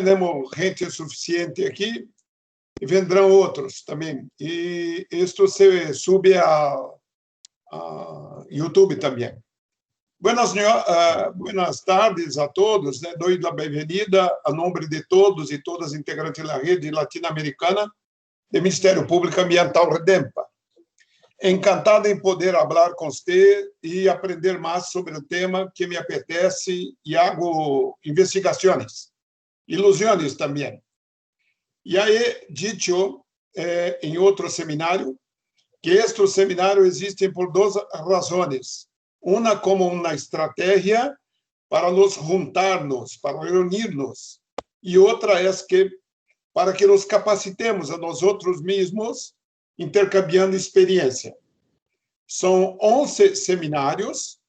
temos gente suficiente aqui e vendrão outros também. E isto se sube a YouTube também. Buenas tardes a todos. Dou a bem-vinda a nome de todos e todas integrantes da rede latino-americana do Ministério Público Ambiental REDEMPA. Encantado em poder falar com você e aprender mais sobre o tema que me apetece e hago investigações, ilusões também. E aí, dito em outro seminário, que este seminário existe por duas razões. Uma como uma estratégia para nos juntarmos, para reunirmos, e outra é que para que nos capacitemos a nós outros mesmos, intercambiando experiência. São 11 seminários,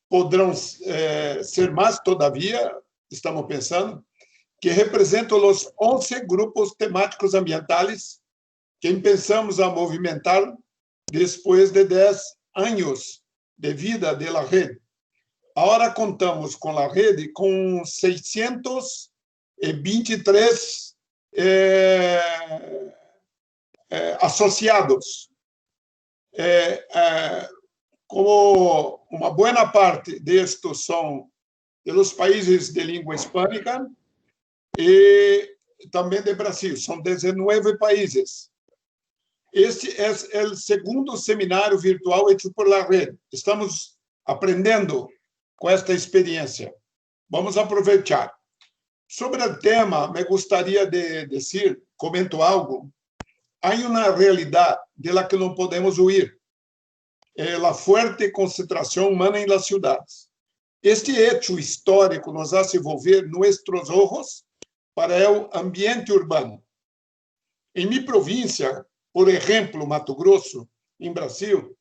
poderão ser mais todavia, estamos pensando, que representam os 11 grupos temáticos ambientais que pensamos a movimentar depois de 10 anos de vida da rede. Agora contamos com a rede com 623 associados. Como uma boa parte destes são dos países de língua hispânica e também do Brasil, são 19 países. Este é o segundo seminário virtual feito por la rede. Estamos aprendendo com esta experiência. Vamos aproveitar. Sobre o tema, me gostaria de dizer, comento algo. Há uma realidade de la que não podemos huir. É a forte concentração humana em las cidades. Este hecho histórico nos hace volver nossos olhos para o ambiente urbano. Em minha província, por exemplo, Mato Grosso, em Brasil,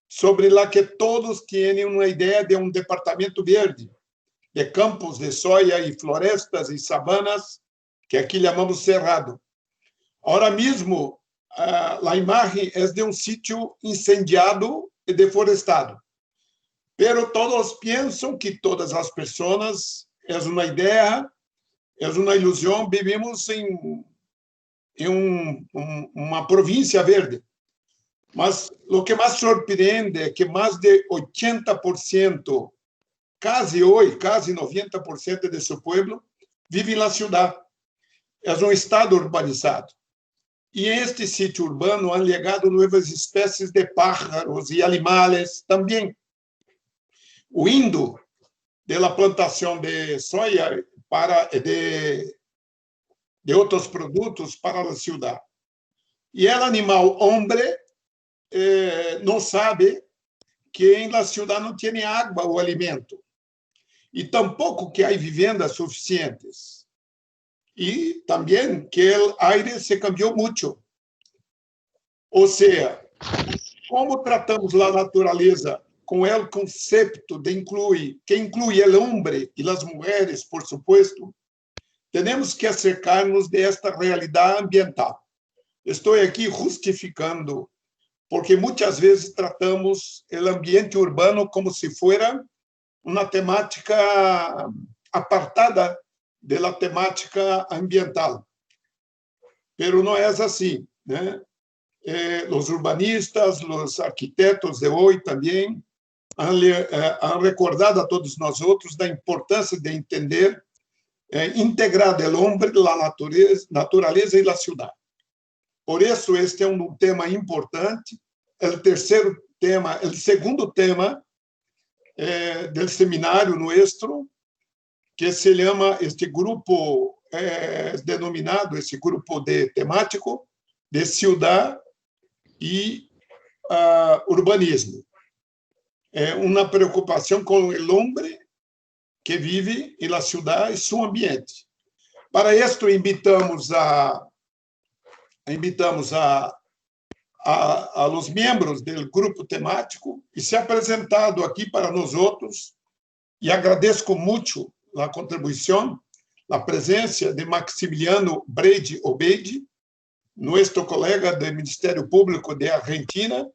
sobre la que todos têm uma ideia de um departamento verde, de campos de soja e florestas e sabanas, que aqui chamamos cerrado. Agora mesmo, a imagem é de um sítio incendiado e deforestado. Pero todos pensam que todas as pessoas é uma ideia, é uma ilusão, vivimos em uma província verde. Mas o que mais surpreende é que mais de 80%, quase 90% de seu povo vive na cidade. É um estado urbanizado. E em este sítio urbano han chegado novas espécies de pájaros e animais também. Huindo da plantação de soja para de outros produtos para a cidade. E o animal hombre não sabe que em la cidade não tem água ou alimento. E tampouco que há vivendas suficientes. E também que o aire se cambiou muito. Ou seja, como tratamos a natureza com o conceito de que inclui o homem e as mulheres, por supuesto, temos que acercar-nos desta realidade ambiental. Estou aqui justificando, porque muitas vezes tratamos o ambiente urbano como se fosse uma temática apartada da temática ambiental. Pero não é assim, né? Os urbanistas, os arquitetos de hoje também han recordado a todos nós outros da importância de entender, integrar o homem, a natureza e a cidade. Por isso, este é um tema importante. O segundo tema do seminário nosso, que se chama, este grupo denominado, esse grupo temático, de cidade e urbanismo. É uma preocupação com o homem que vive na cidade e seu ambiente. Para isto, invitamos a los membros do grupo temático e se apresentado aqui para nós outros, e agradeço muito a contribuição, a presença de Maximiliano Brady Obeidi, nosso colega do Ministério Público de Argentina,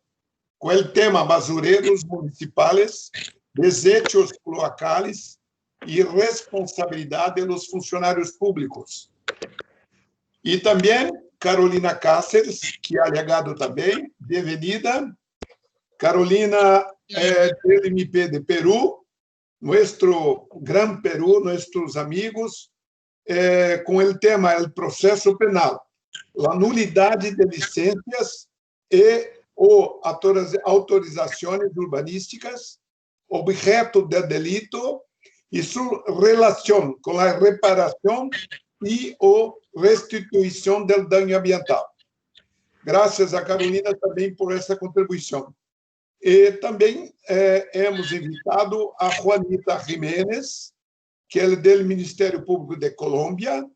com o tema basureiros municipais, desechos cloacales e responsabilidade dos funcionários públicos. Y también Carolina Cáceres, que ha llegado también. Bienvenida. Carolina del MP de Perú, nuestro gran Perú, nuestros amigos, con el tema el proceso penal, la nulidad de licencias o autorizaciones urbanísticas, objeto de delito y su relación con la reparación y o restitución del daño ambiental. Gracias a Carolina también por esta contribución. Também hemos invitado a Juanita Jiménez, que é do Ministério Público de Colômbia,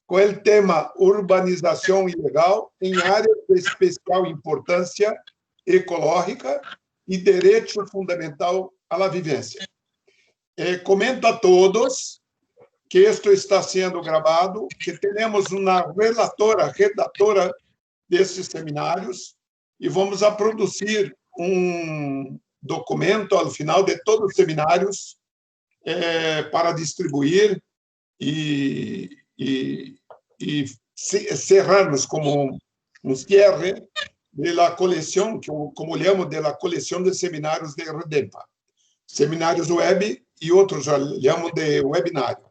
com o tema urbanização ilegal em áreas de especial importância ecológica e direito fundamental à vivência. Comento a todos que isto está sendo gravado, que temos uma redatora desses seminários e vamos a produzir documento ao final de todos os seminários para distribuir e cerrarmos como um cierre da coleção, que eu como chamo da coleção de seminários de Redempa. Seminários web e outros já chamo de webinário.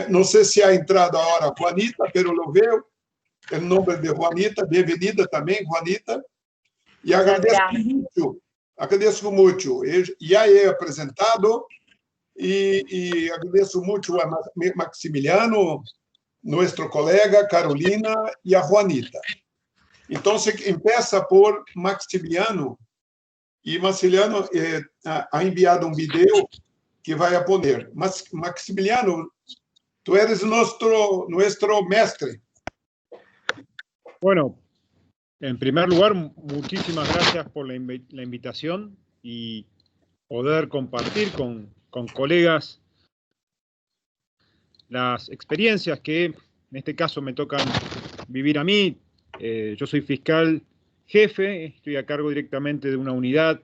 Não sei se ha entrado agora Juanita, mas eu vejo o nome de Juanita. Bem-vinda também, Juanita. E agradeço muito. Já é apresentado e agradeço muito a Maximiliano, nosso colega, Carolina e a Juanita. Então, se começa por Maximiliano, e Maximiliano ha enviado vídeo que vai a poner. Mas, Maximiliano, tu eres nuestro mestre. Bueno, en primer lugar, muchísimas gracias por la invitación y poder compartir con colegas las experiencias que en este caso me tocan vivir a mí. Yo soy fiscal jefe, estoy a cargo directamente de una unidad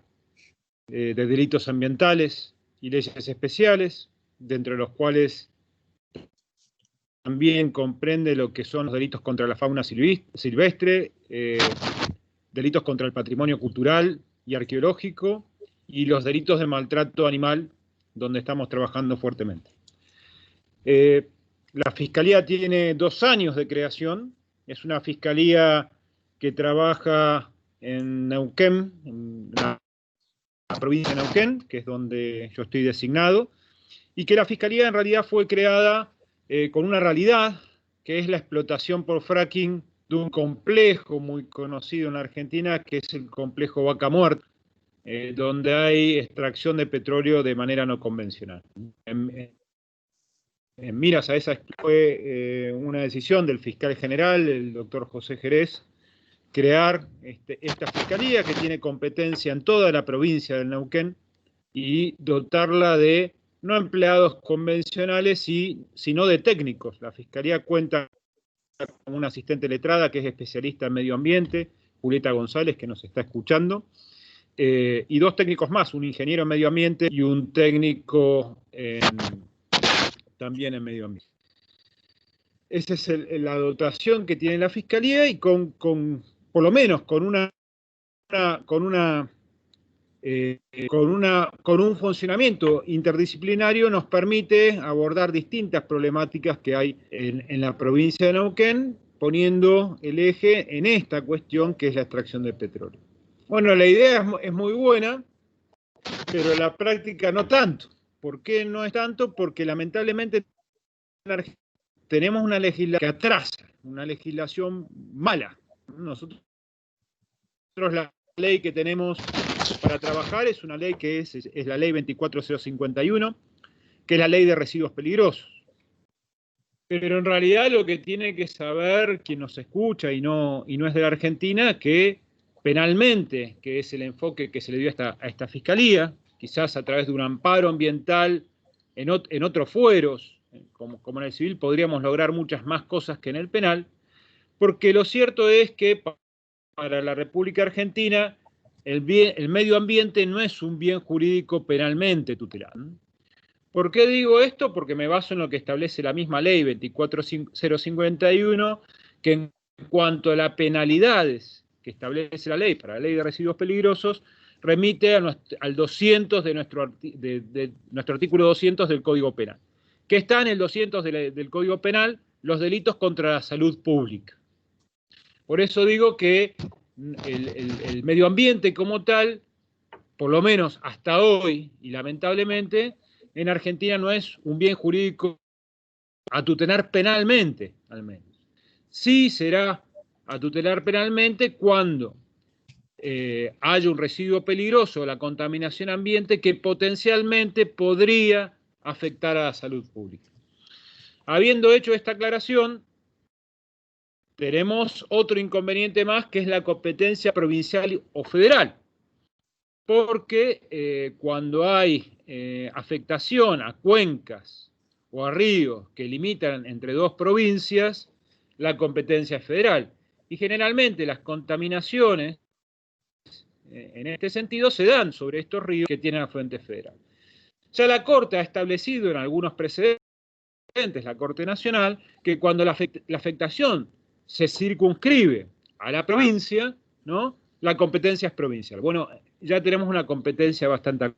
de delitos ambientales y leyes especiales, dentro de los cuales también comprende lo que son los delitos contra la fauna silvestre, delitos contra el patrimonio cultural y arqueológico, y los delitos de maltrato animal, donde estamos trabajando fuertemente. La Fiscalía tiene 2 años de creación, es una fiscalía que trabaja en Neuquén, en la provincia de Neuquén, que es donde yo estoy designado, y que la Fiscalía en realidad fue creada con una realidad, que es la explotación por fracking de un complejo muy conocido en la Argentina, que es el complejo Vaca Muerta, donde hay extracción de petróleo de manera no convencional. En miras a esa fue una decisión del fiscal general, el doctor José Jerez, crear esta fiscalía que tiene competencia en toda la provincia del Neuquén y dotarla de no empleados convencionales, sino de técnicos. La Fiscalía cuenta con una asistente letrada que es especialista en medio ambiente, Julieta González, que nos está escuchando, y 2 técnicos más, un ingeniero en medio ambiente y un técnico también en medio ambiente. Esa es la dotación que tiene la Fiscalía y por lo menos con un funcionamiento interdisciplinario nos permite abordar distintas problemáticas que hay en la provincia de Neuquén, poniendo el eje en esta cuestión que es la extracción de petróleo. Bueno, la idea es muy buena, pero la práctica no tanto. ¿Por qué no es tanto? Porque lamentablemente tenemos una legislación que atrasa, una legislación mala. Nosotros la ley que tenemos para trabajar es una ley que es la ley 24051, que es la ley de residuos peligrosos. Pero en realidad lo que tiene que saber quien nos escucha y no es de la Argentina, que penalmente, que es el enfoque que se le dio a esta fiscalía, quizás a través de un amparo ambiental en otros fueros, como en el civil, podríamos lograr muchas más cosas que en el penal, porque lo cierto es que para la República Argentina el medio ambiente no es un bien jurídico penalmente tutelado. ¿Por qué digo esto? Porque me baso en lo que establece la misma ley 24051, que en cuanto a las penalidades que establece la ley para la ley de residuos peligrosos, remite al 200 de nuestro artículo 200 del Código Penal, que está en el 200 del Código Penal, los delitos contra la salud pública. Por eso digo que el medio ambiente como tal, por lo menos hasta hoy, y lamentablemente, en Argentina no es un bien jurídico a tutelar penalmente, al menos. Sí será a tutelar penalmente cuando haya un residuo peligroso, la contaminación ambiente, que potencialmente podría afectar a la salud pública. Habiendo hecho esta aclaración, tenemos otro inconveniente más, que es la competencia provincial o federal. Porque cuando hay afectación a cuencas o a ríos que limitan entre dos provincias, la competencia es federal. Y generalmente las contaminaciones, en este sentido, se dan sobre estos ríos que tienen afluente federal. Ya la Corte ha establecido en algunos precedentes, la Corte Nacional, que cuando la afectación se circunscribe a la provincia, ¿no?, la competencia es provincial. Bueno, ya tenemos una competencia bastante.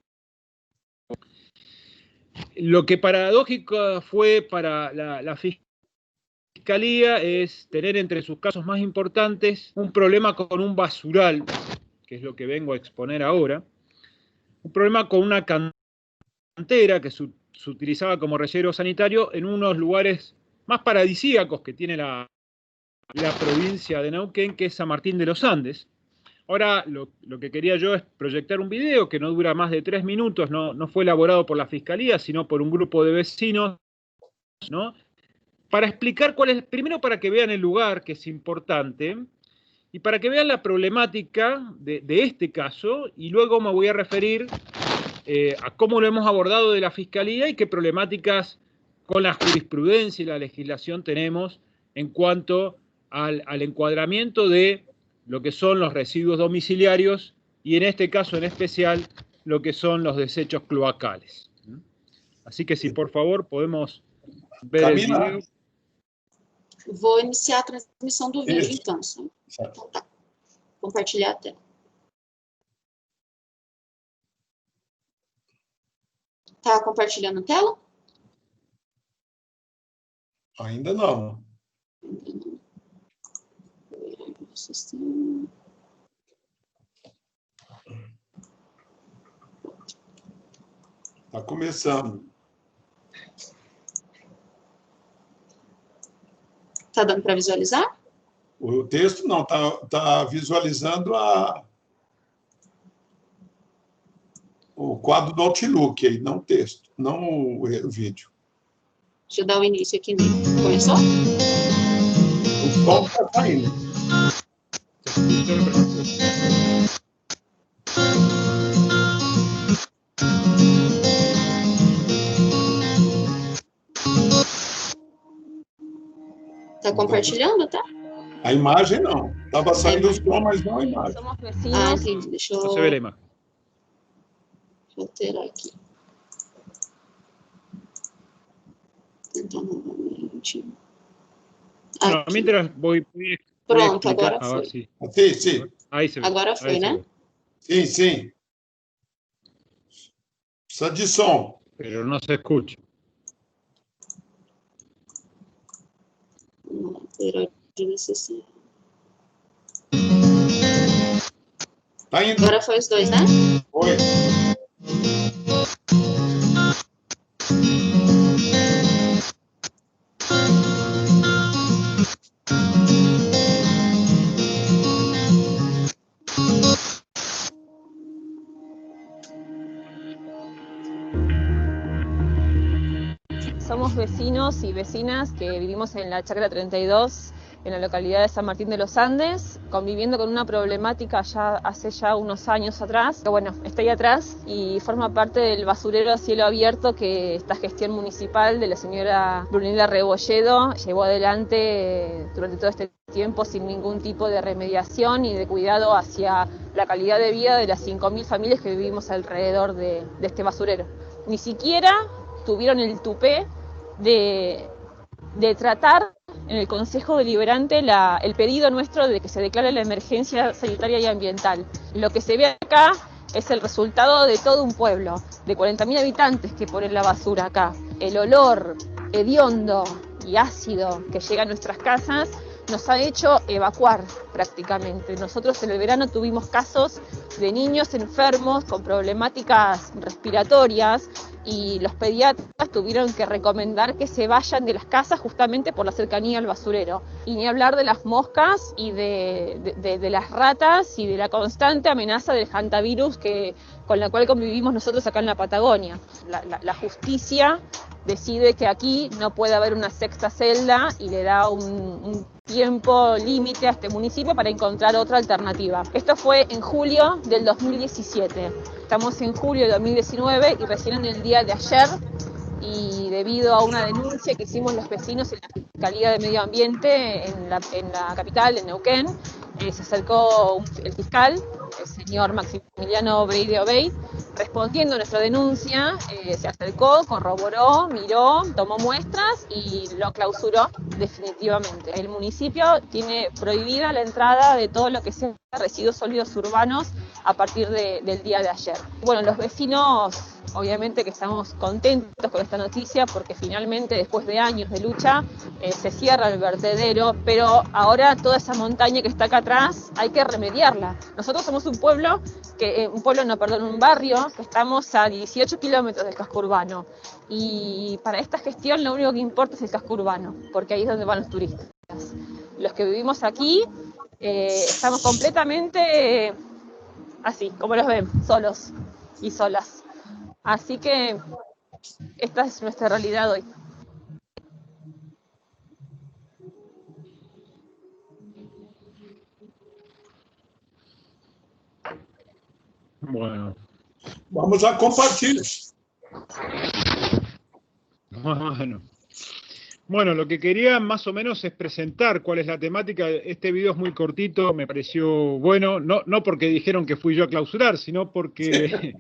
Lo que paradójico fue para la Fiscalía es tener entre sus casos más importantes un problema con un basural, que es lo que vengo a exponer ahora, un problema con una cantera que se utilizaba como relleno sanitario en unos lugares más paradisíacos que tiene la provincia de Neuquén, que es San Martín de los Andes. Ahora, lo que quería yo es proyectar un video que no dura más de 3 minutos, no fue elaborado por la Fiscalía, sino por un grupo de vecinos, ¿no?, para explicar cuál es, primero para que vean el lugar, que es importante, y para que vean la problemática de este caso, y luego me voy a referir a cómo lo hemos abordado de la Fiscalía y qué problemáticas con la jurisprudencia y la legislación tenemos en cuanto al encuadramiento de lo que son los residuos domiciliarios y en este caso en especial lo que son los desechos cloacales. Así que si por favor podemos ver Camila. el video. Vou iniciar a transmissão do vídeo, Isso. então. Sim. Certo. Então tá. Compartilhar a tela. Tá compartilhando a tela? Ainda não. Está começando. Tá dando para visualizar? O texto não, está visualizando o quadro do Outlook, aí, não o texto, não o vídeo. Deixa eu dar o início aqui nele. Começou? O som está saindo. Tá compartilhando, tá? A imagem não. Estava saindo o som, mas não a imagem. Somos Ah, vecinos. entendi. Deixa eu, No se ve la imagen. deixa eu alterar aqui. Então, novamente. Bueno, Aqui. mientras voy a Pronto, explicar, agora a ver foi. si. Sim, sim. Ahí se ve. Agora ahí foi, se né? ve. Sim, sim. Precisa de som. Pero no se escucha. Vamos alterar de necessidade. Está indo. Agora foi os dois, né? Oi. Somos vecinos y vecinas que vivimos en la Chacra 32, en la localidad de San Martín de los Andes, conviviendo con una problemática ya hace unos años atrás, que bueno, está ahí atrás y forma parte del basurero a cielo abierto que esta gestión municipal de la señora Brunilda Rebolledo llevó adelante durante todo este tiempo sin ningún tipo de remediación y de cuidado hacia la calidad de vida de las 5.000 familias que vivimos alrededor de este basurero. Ni siquiera tuvieron el tupé de tratar en el Consejo Deliberante el pedido nuestro de que se declare la emergencia sanitaria y ambiental. Lo que se ve acá es el resultado de todo un pueblo, de 40.000 habitantes que ponen la basura acá. El olor hediondo y ácido que llega a nuestras casas nos ha hecho evacuar prácticamente. Nosotros en el verano tuvimos casos de niños enfermos con problemáticas respiratorias y los pediatras tuvieron que recomendar que se vayan de las casas justamente por la cercanía al basurero. Y ni hablar de las moscas y de las ratas y de la constante amenaza del hantavirus con la cual convivimos nosotros acá en la Patagonia. La justicia decide que aquí no puede haber una sexta celda y le da un tiempo límite a este municipio para encontrar otra alternativa. Esto fue en julio del 2017. Estamos en julio de 2019 y recién en el día de ayer, y debido a una denuncia que hicimos los vecinos en la Fiscalía de Medio Ambiente en la capital, en Neuquén, se acercó el fiscal, el señor Maximiliano Breide Obey, respondiendo a nuestra denuncia, se acercó, corroboró, miró, tomó muestras y lo clausuró definitivamente. El municipio tiene prohibida la entrada de todo lo que sea residuos sólidos urbanos a partir del día de ayer. Bueno, los vecinos obviamente que estamos contentos con esta noticia porque finalmente después de años de lucha se cierra el vertedero, pero ahora toda esa montaña que está acá atrás hay que remediarla. Nosotros somos un barrio que estamos a 18 kilómetros del casco urbano y para esta gestión lo único que importa es el casco urbano, porque ahí es donde van los turistas. Los que vivimos aquí estamos completamente así, como los ven, solos y solas. Así que esta es nuestra realidad hoy. Bueno. Vamos a compartir. Bueno, lo que quería más o menos es presentar cuál es la temática. Este video es muy cortito, me pareció bueno, no porque dijeron que fui yo a clausurar, sino porque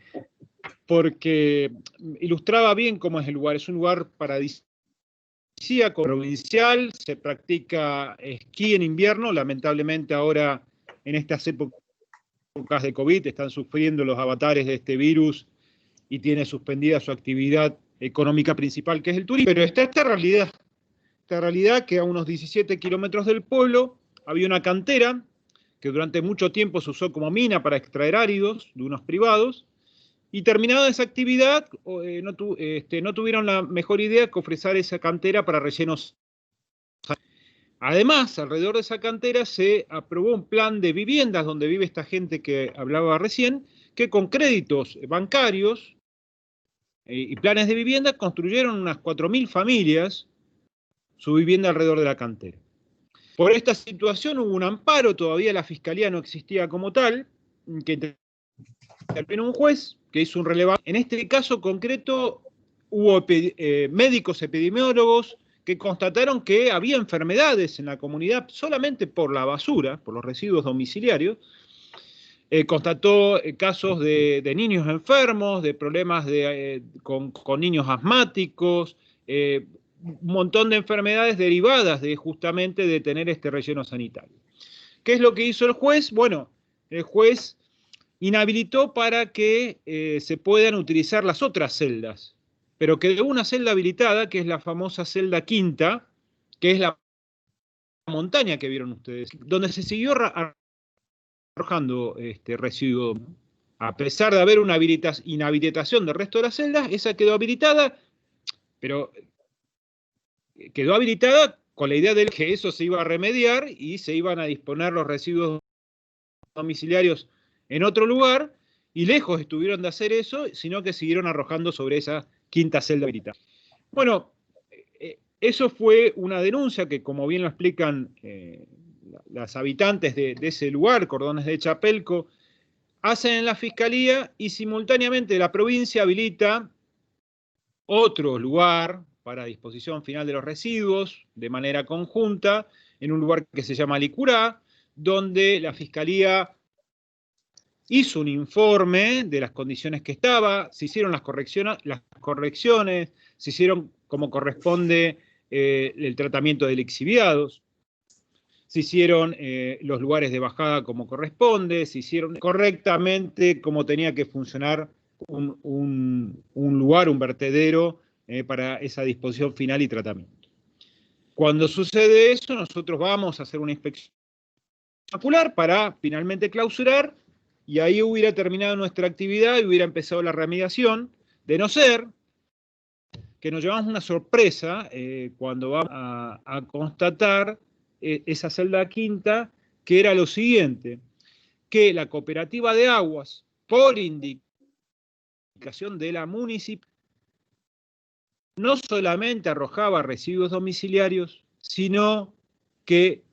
ilustraba bien cómo es el lugar. Es un lugar paradisíaco, provincial, se practica esquí en invierno, lamentablemente ahora en estas épocas de COVID están sufriendo los avatares de este virus y tiene suspendida su actividad económica principal, que es el turismo. Pero está esta realidad que a unos 17 kilómetros del pueblo había una cantera que durante mucho tiempo se usó como mina para extraer áridos de unos privados, y terminada esa actividad no tuvieron la mejor idea que ofrecer esa cantera para rellenos. Además, alrededor de esa cantera se aprobó un plan de viviendas donde vive esta gente que hablaba recién, que con créditos bancarios y planes de vivienda construyeron unas 4.000 familias su vivienda alrededor de la cantera. Por esta situación hubo un amparo, todavía la fiscalía no existía como tal, que intervino un juez que hizo un relevamiento. En este caso concreto hubo médicos epidemiólogos que constataron que había enfermedades en la comunidad solamente por la basura, por los residuos domiciliarios. Constató casos de niños enfermos, de problemas con niños asmáticos, un montón de enfermedades derivadas justamente de tener este relleno sanitario. ¿Qué es lo que hizo el juez? Bueno, el juez inhabilitó para que se puedan utilizar las otras celdas, pero quedó una celda habilitada, que es la famosa celda quinta, que es la montaña que vieron ustedes, donde se siguió arrojando residuo. A pesar de haber una inhabilitación del resto de las celdas, esa quedó habilitada, pero quedó habilitada con la idea de que eso se iba a remediar y se iban a disponer los residuos domiciliarios en otro lugar, y lejos estuvieron de hacer eso, sino que siguieron arrojando sobre esa quinta celda habilitada. Bueno, eso fue una denuncia que, como bien lo explican las habitantes de ese lugar, Cordones de Chapelco, hacen en la Fiscalía, y simultáneamente la provincia habilita otro lugar para disposición final de los residuos de manera conjunta, en un lugar que se llama Licurá, donde la Fiscalía hizo un informe de las condiciones que estaba, se hicieron las correcciones, se hicieron como corresponde el tratamiento de lixiviados, se hicieron los lugares de bajada como corresponde, se hicieron correctamente como tenía que funcionar un lugar, un vertedero, para esa disposición final y tratamiento. Cuando sucede eso, nosotros vamos a hacer una inspección ocular para finalmente clausurar, y ahí hubiera terminado nuestra actividad y hubiera empezado la remediación, de no ser que nos llevamos una sorpresa cuando vamos a constatar esa celda quinta, que era lo siguiente, que la cooperativa de aguas, por indicación de la municipalidad, no solamente arrojaba residuos domiciliarios, sino que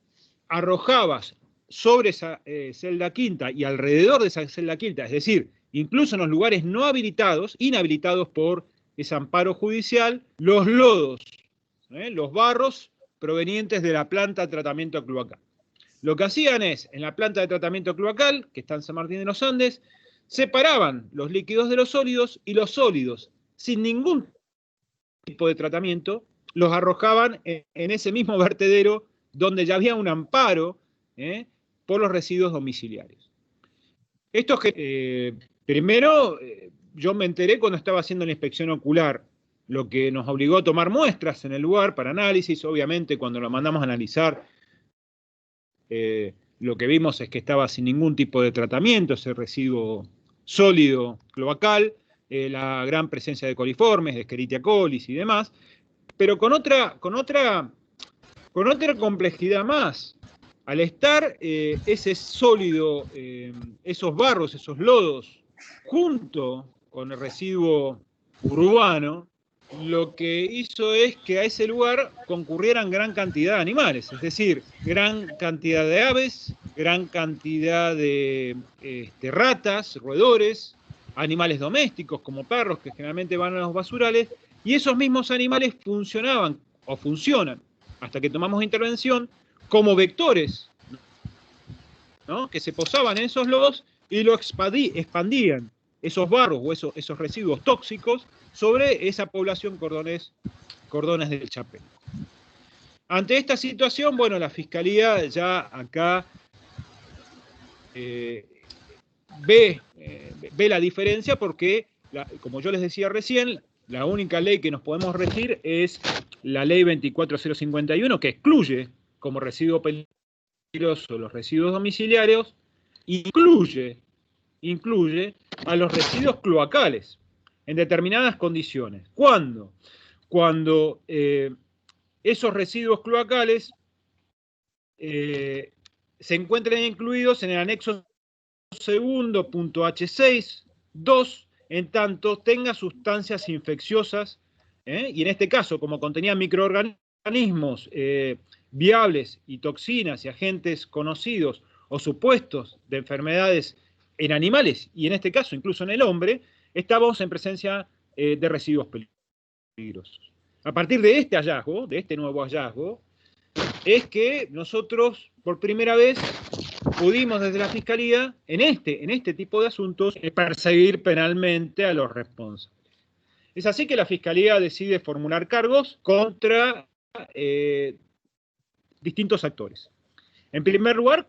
arrojaba sobre esa celda quinta y alrededor de esa celda quinta, es decir, incluso en los lugares no habilitados, inhabilitados por ese amparo judicial, los lodos, los barros provenientes de la planta de tratamiento cloacal. Lo que hacían es, en la planta de tratamiento cloacal, que está en San Martín de los Andes, separaban los líquidos de los sólidos, y los sólidos, sin ningún tipo de tratamiento, los arrojaban en ese mismo vertedero donde ya había un amparo por los residuos domiciliarios. Esto es que, primero, yo me enteré cuando estaba haciendo la inspección ocular, lo que nos obligó a tomar muestras en el lugar para análisis. Obviamente, cuando lo mandamos a analizar, lo que vimos es que estaba sin ningún tipo de tratamiento, ese residuo sólido cloacal, la gran presencia de coliformes, de Escherichia coli y demás, pero con otra complejidad más. Al estar ese sólido, esos barros, esos lodos, junto con el residuo urbano, lo que hizo es que a ese lugar concurrieran gran cantidad de animales, es decir, gran cantidad de aves, gran cantidad de ratas, roedores, animales domésticos como perros que generalmente van a los basurales, y esos mismos animales funcionaban o funcionan, hasta que tomamos intervención, como vectores, ¿no? Que se posaban en esos lodos y lo expandían esos barros o esos residuos tóxicos sobre esa población cordones del Chapel. Ante esta situación, bueno, la Fiscalía ya acá ve la diferencia porque, como yo les decía recién, la única ley que nos podemos regir es la ley 24051, que excluye como residuo peligroso los residuos domiciliarios, incluye a los residuos cloacales en determinadas condiciones. ¿Cuándo? Cuando esos residuos cloacales se encuentran incluidos en el anexo segundo punto H6.2, en tanto tenga sustancias infecciosas, y en este caso, como contenía microorganismos viables y toxinas y agentes conocidos o supuestos de enfermedades en animales, y en este caso incluso en el hombre, estábamos en presencia de residuos peligrosos. A partir de este hallazgo, de este nuevo hallazgo, es que nosotros por primera vez pudimos desde la Fiscalía, en este tipo de asuntos, perseguir penalmente a los responsables. Es así que la Fiscalía decide formular cargos contra distintos actores. En primer lugar,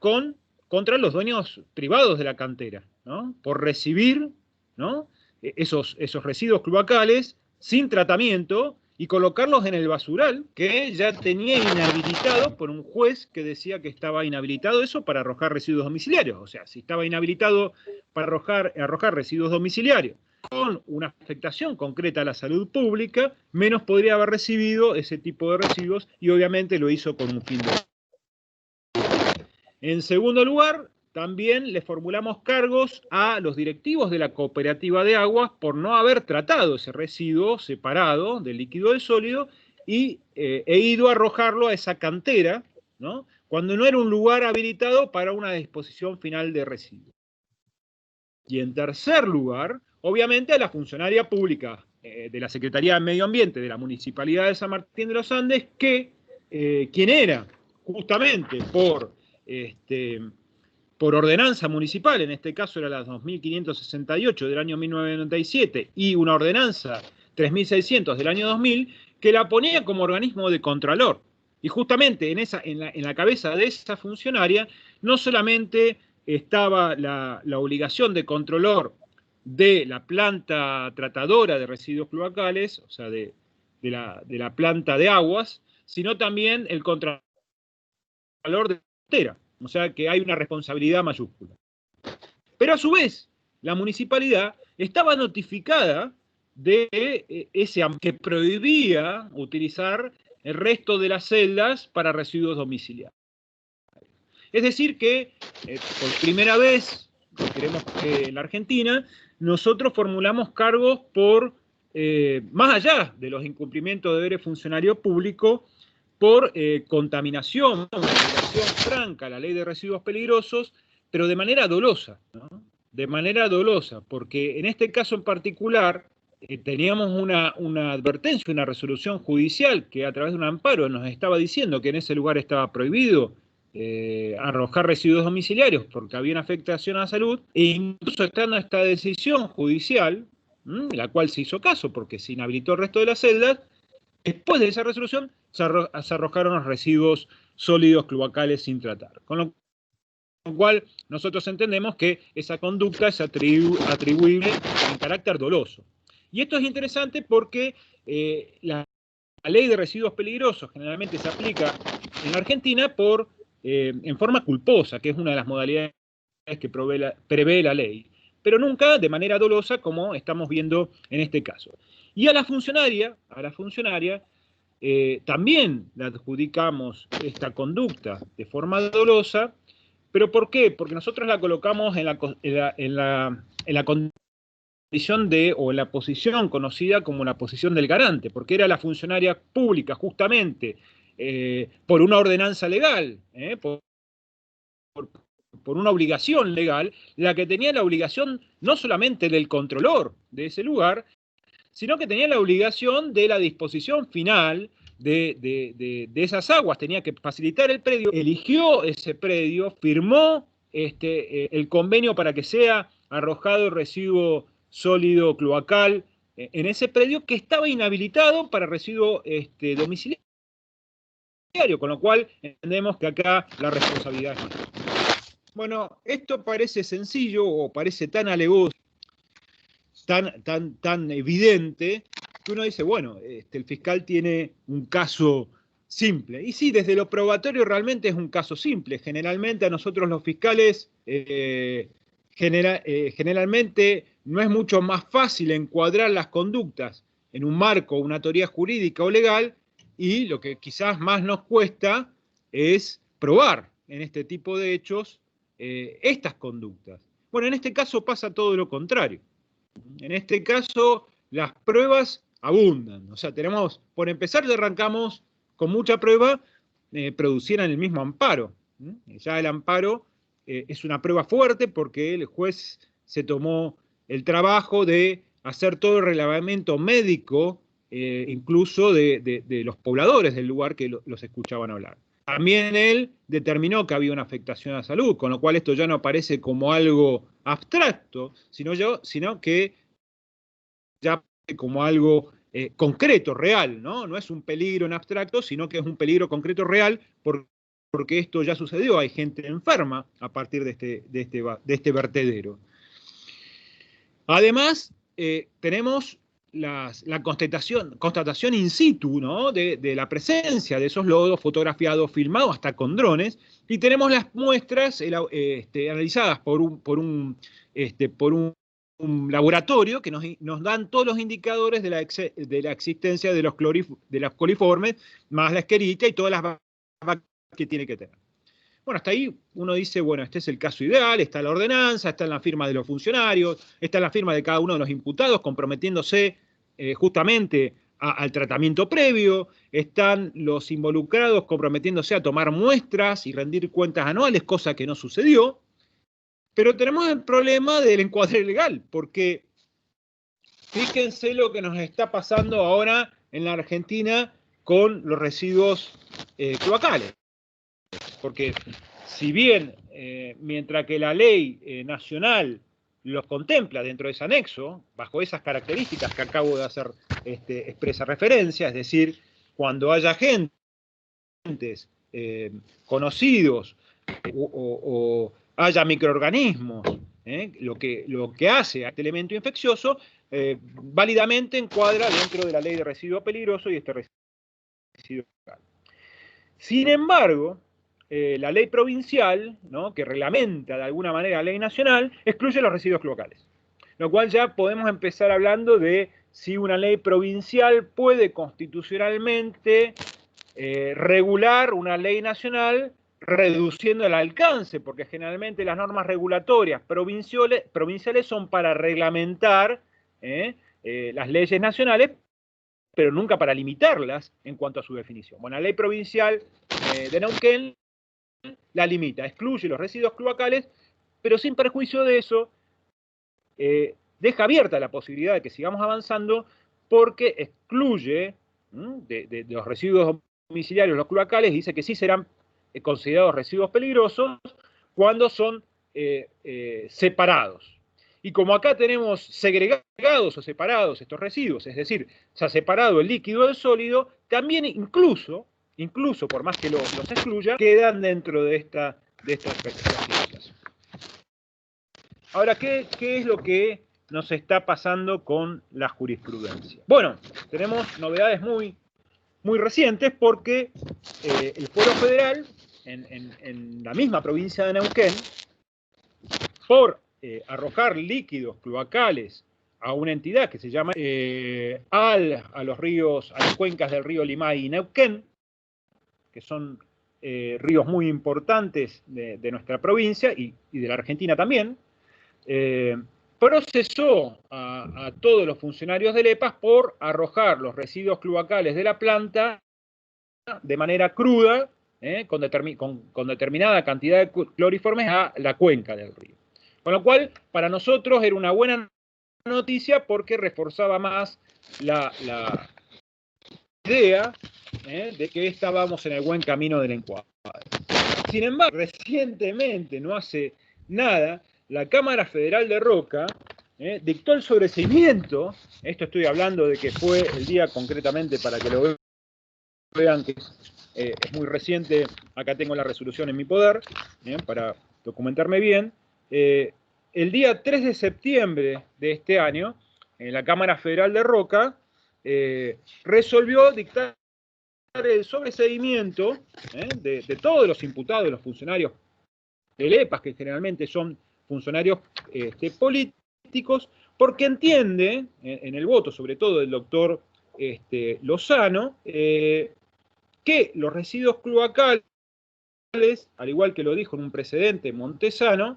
contra los dueños privados de la cantera, ¿no? Por recibir, ¿no?, esos residuos cloacales sin tratamiento y colocarlos en el basural, que ya tenía inhabilitado por un juez que decía que estaba inhabilitado eso para arrojar residuos domiciliarios. O sea, si estaba inhabilitado para arrojar residuos domiciliarios con una afectación concreta a la salud pública, menos podría haber recibido ese tipo de residuos, y obviamente lo hizo con un fin de... En segundo lugar, también le formulamos cargos a los directivos de la cooperativa de aguas por no haber tratado ese residuo separado del líquido del sólido e ido a arrojarlo a esa cantera, ¿no?, cuando no era un lugar habilitado para una disposición final de residuos. Y en tercer lugar, obviamente a la funcionaria pública de la Secretaría de Medio Ambiente de la Municipalidad de San Martín de los Andes, que quien era justamente por ordenanza municipal, en este caso era la 2568 del año 1997, y una ordenanza 3600 del año 2000, que la ponía como organismo de contralor. Y justamente en la cabeza de esa funcionaria no solamente estaba la obligación de controlor de la planta tratadora de residuos cloacales, o sea, de la planta de aguas, sino también el contralor de la frontera. O sea, que hay una responsabilidad mayúscula. Pero a su vez, la municipalidad estaba notificada de ese que prohibía utilizar el resto de las celdas para residuos domiciliarios. Es decir que, por primera vez, queremos que en la Argentina, nosotros formulamos cargos por, más allá de los incumplimientos de deberes funcionario público, por contaminación, una violación franca a la ley de residuos peligrosos, pero de manera dolosa, ¿no? De manera dolosa, porque en este caso en particular teníamos una advertencia, una resolución judicial que a través de un amparo nos estaba diciendo que en ese lugar estaba prohibido arrojar residuos domiciliarios porque había una afectación a la salud, e incluso estando esta decisión judicial, la cual se hizo caso porque se inhabilitó el resto de las celdas, después de esa resolución se arrojaron los residuos sólidos cloacales sin tratar. Con lo cual nosotros entendemos que esa conducta es atribuible en carácter doloso. Y esto es interesante porque la ley de residuos peligrosos generalmente se aplica en la Argentina en forma culposa, que es una de las modalidades que prevé la ley, pero nunca de manera dolosa como estamos viendo en este caso. Y a la funcionaria también le adjudicamos esta conducta de forma dolosa. ¿Pero por qué? Porque nosotros la colocamos en la condición o en la posición conocida como la posición del garante, porque era la funcionaria pública justamente por una ordenanza legal, por una obligación legal, la que tenía la obligación no solamente del controlor de ese lugar, sino que tenía la obligación de la disposición final de esas aguas, tenía que facilitar el predio, eligió ese predio, firmó el convenio para que sea arrojado el residuo sólido cloacal en ese predio que estaba inhabilitado para residuo domiciliario, con lo cual entendemos que acá la responsabilidad es nuestra. Bueno, esto parece sencillo o parece tan alevoso, tan evidente, que uno dice, bueno, el fiscal tiene un caso simple. Y sí, desde lo probatorio realmente es un caso simple. Generalmente a nosotros los fiscales, generalmente no es mucho más fácil encuadrar las conductas en un marco, una teoría jurídica o legal, y lo que quizás más nos cuesta es probar en este tipo de hechos estas conductas. Bueno, en este caso pasa todo lo contrario. En este caso, las pruebas abundan. O sea, por empezar, ya arrancamos con mucha prueba, producieran el mismo amparo. Ya el amparo es una prueba fuerte porque el juez se tomó el trabajo de hacer todo el relevamiento médico, incluso de los pobladores del lugar que los escuchaban hablar. También él determinó que había una afectación a la salud, con lo cual esto ya no aparece como algo abstracto, sino que ya como algo concreto, real, ¿no? No es un peligro en abstracto, sino que es un peligro concreto real porque esto ya sucedió, hay gente enferma a partir de este vertedero. Además, tenemos la constatación in situ, ¿no? de la presencia de esos lodos fotografiados, filmados hasta con drones, y tenemos las muestras analizadas por un laboratorio que nos dan todos los indicadores de la existencia de las coliformes, más la esquerita y todas las vacas que tiene que tener. Bueno, hasta ahí uno dice, bueno, este es el caso ideal, está la ordenanza, está en la firma de los funcionarios, está en la firma de cada uno de los imputados comprometiéndose justamente al tratamiento previo, están los involucrados comprometiéndose a tomar muestras y rendir cuentas anuales, cosa que no sucedió. Pero tenemos el problema del encuadre legal, porque fíjense lo que nos está pasando ahora en la Argentina con los residuos cloacales. Porque si bien, mientras que la ley nacional los contempla dentro de ese anexo, bajo esas características que acabo de hacer expresa referencia, es decir, cuando haya agentes conocidos o haya microorganismos, lo que hace a este elemento infeccioso, válidamente encuadra dentro de la ley de residuo peligroso y este residuo local. Sin embargo, la ley provincial, ¿no?, que reglamenta de alguna manera la ley nacional, excluye los residuos cloacales. Lo cual ya podemos empezar hablando de si una ley provincial puede constitucionalmente regular una ley nacional reduciendo el alcance, porque generalmente las normas regulatorias provinciales son para reglamentar las leyes nacionales, pero nunca para limitarlas en cuanto a su definición. Bueno, la ley provincial de Neuquén la limita, excluye los residuos cloacales, pero sin perjuicio de eso, deja abierta la posibilidad de que sigamos avanzando porque excluye de los residuos domiciliarios los cloacales, dice que sí serán considerados residuos peligrosos cuando son separados. Y como acá tenemos segregados o separados estos residuos, es decir, se ha separado el líquido del sólido, también incluso por más que los excluya, quedan dentro de estas perspectivas. Ahora, ¿qué es lo que nos está pasando con la jurisprudencia? Bueno, tenemos novedades muy recientes porque el Fuero Federal, en la misma provincia de Neuquén, por arrojar líquidos cloacales a una entidad que se llama a las cuencas del río Limay y Neuquén, que son ríos muy importantes de nuestra provincia y de la Argentina también, procesó a todos los funcionarios del EPAS por arrojar los residuos cloacales de la planta de manera cruda, con determinada cantidad de cloriformes a la cuenca del río. Con lo cual, para nosotros era una buena noticia porque reforzaba más la idea de que estábamos en el buen camino del encuadre. Sin embargo, recientemente, no hace nada, la Cámara Federal de Roca dictó el sobreseimiento. Esto estoy hablando de que fue el día concretamente para que lo vean, que es muy reciente. Acá tengo la resolución en mi poder, para documentarme bien. El día 3 de septiembre de este año, la Cámara Federal de Roca resolvió dictar el sobreseimiento de todos los imputados, de los funcionarios del EPAS, que generalmente son funcionarios políticos, porque entiende, en el voto sobre todo del doctor Lozano, que los residuos cloacales, al igual que lo dijo en un precedente Montesano,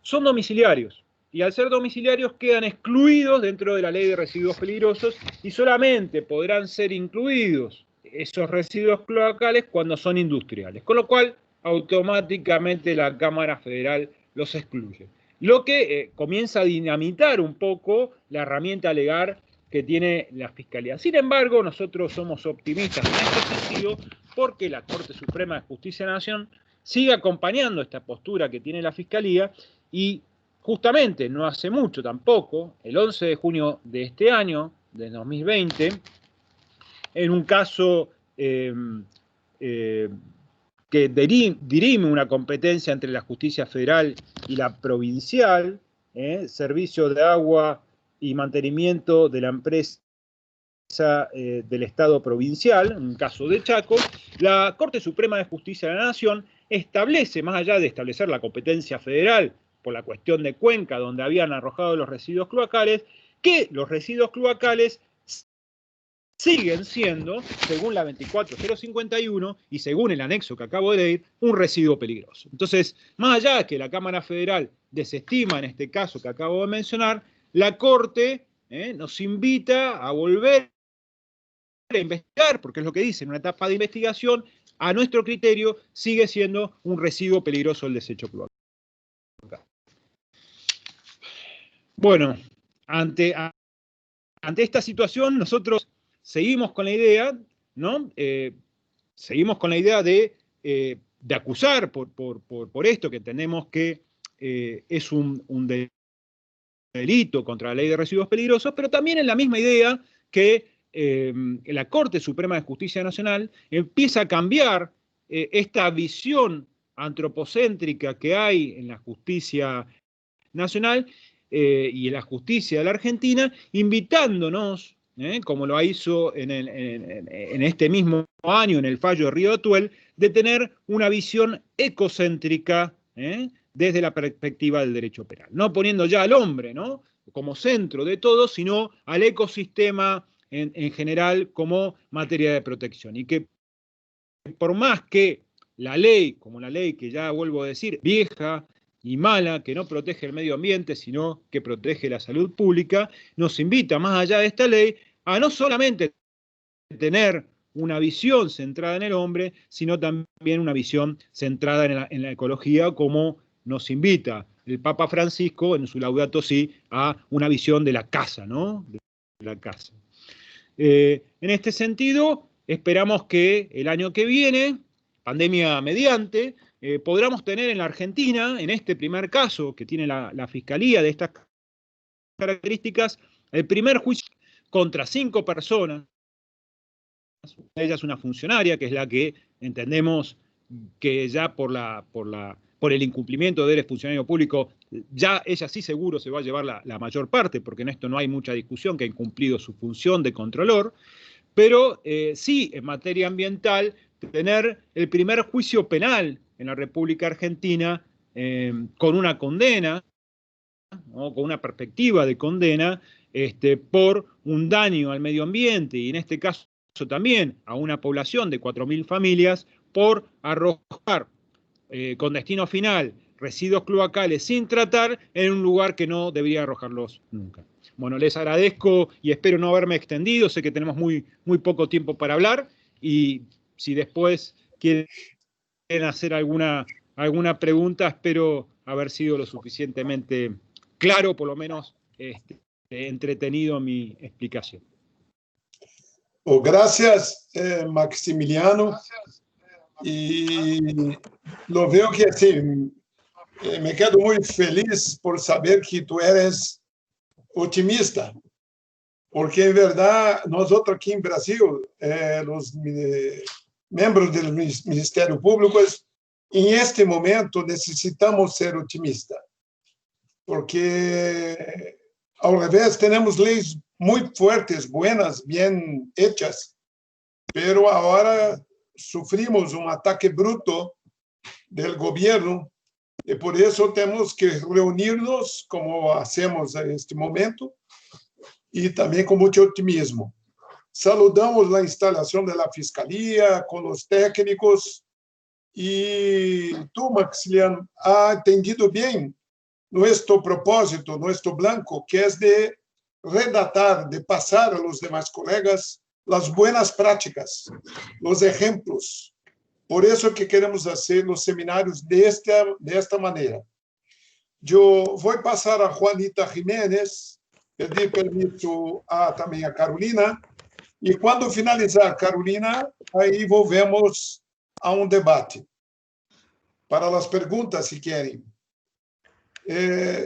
son domiciliarios. Y al ser domiciliarios quedan excluidos dentro de la ley de residuos peligrosos y solamente podrán ser incluidos esos residuos cloacales cuando son industriales. Con lo cual, automáticamente la Cámara Federal los excluye. Lo que comienza a dinamitar un poco la herramienta legal que tiene la Fiscalía. Sin embargo, nosotros somos optimistas en este sentido porque la Corte Suprema de Justicia de la Nación sigue acompañando esta postura que tiene la Fiscalía y justamente no hace mucho tampoco, el 11 de junio de este año, de 2020, en un caso que dirime una competencia entre la justicia federal y la provincial, servicio de agua y mantenimiento de la empresa del Estado provincial, en un caso de Chaco, la Corte Suprema de Justicia de la Nación establece, más allá de establecer la competencia federal por la cuestión de Cuenca, donde habían arrojado los residuos cloacales, que los residuos cloacales siguen siendo, según la 24051 y según el anexo que acabo de leer, un residuo peligroso. Entonces, más allá de que la Cámara Federal desestima en este caso que acabo de mencionar, la Corte nos invita a volver a investigar, porque es lo que dice, en una etapa de investigación, a nuestro criterio, sigue siendo un residuo peligroso el desecho cloacal. Bueno, ante esta situación, nosotros seguimos con la idea, ¿no? Seguimos con la idea de acusar por esto, que entendemos que es un delito contra la ley de residuos peligrosos, pero también en la misma idea que la Corte Suprema de Justicia Nacional empieza a cambiar esta visión antropocéntrica que hay en la justicia nacional y en la justicia de la Argentina, invitándonos, como lo hizo en este mismo año, en el fallo de Río Atuel, de tener una visión ecocéntrica desde la perspectiva del derecho penal. No poniendo ya al hombre, ¿no?, como centro de todo, sino al ecosistema en general como materia de protección. Y que por más que la ley, como la ley que ya vuelvo a decir, vieja y mala, que no protege el medio ambiente, sino que protege la salud pública, nos invita, más allá de esta ley, a no solamente tener una visión centrada en el hombre, sino también una visión centrada en la ecología, como nos invita el Papa Francisco en su Laudato Si a una visión de la casa, ¿no?, de la casa. En este sentido, esperamos que el año que viene, pandemia mediante, podamos tener en la Argentina, en este primer caso que tiene la Fiscalía de estas características, el primer juicio contra 5 personas, ella es una funcionaria, que es la que entendemos que ya por el incumplimiento de deberes funcionario público, ya ella sí seguro se va a llevar la mayor parte, porque en esto no hay mucha discusión, que ha incumplido su función de controlor, pero sí, en materia ambiental, tener el primer juicio penal en la República Argentina con una condena, ¿no?, con una perspectiva de condena, por un daño al medio ambiente, y en este caso también a una población de 4.000 familias, por arrojar con destino final residuos cloacales sin tratar en un lugar que no debería arrojarlos nunca. Bueno, les agradezco y espero no haberme extendido, sé que tenemos muy poco tiempo para hablar, y si después quieren hacer alguna pregunta, espero haber sido lo suficientemente claro, por lo menos entretenido mi explicación. Oh, gracias, Maximiliano. Y lo veo que assim, me quedo muy feliz por saber que tú eres otimista, porque en verdad nosotros aquí en Brasil, los miembros del Ministerio Público, en este momento necesitamos ser otimistas, porque al revés tenemos leyes muy fuertes, buenas, bien hechas, pero ahora sufrimos un ataque bruto del gobierno y por eso tenemos que reunirnos como hacemos en este momento y también con mucho optimismo. Saludamos la instalación de la Fiscalía con los técnicos y tú, Maximiliano, has entendido bien nuestro propósito, nuestro blanco, que es de redactar, de pasar a los demás colegas las buenas prácticas, los ejemplos. Por eso que queremos hacer los seminarios de esta manera. Yo voy a pasar a Juanita Jiménez, pedir permiso también a Carolina, y cuando finalizar Carolina, ahí volvemos a un debate. Para las preguntas, si quieren.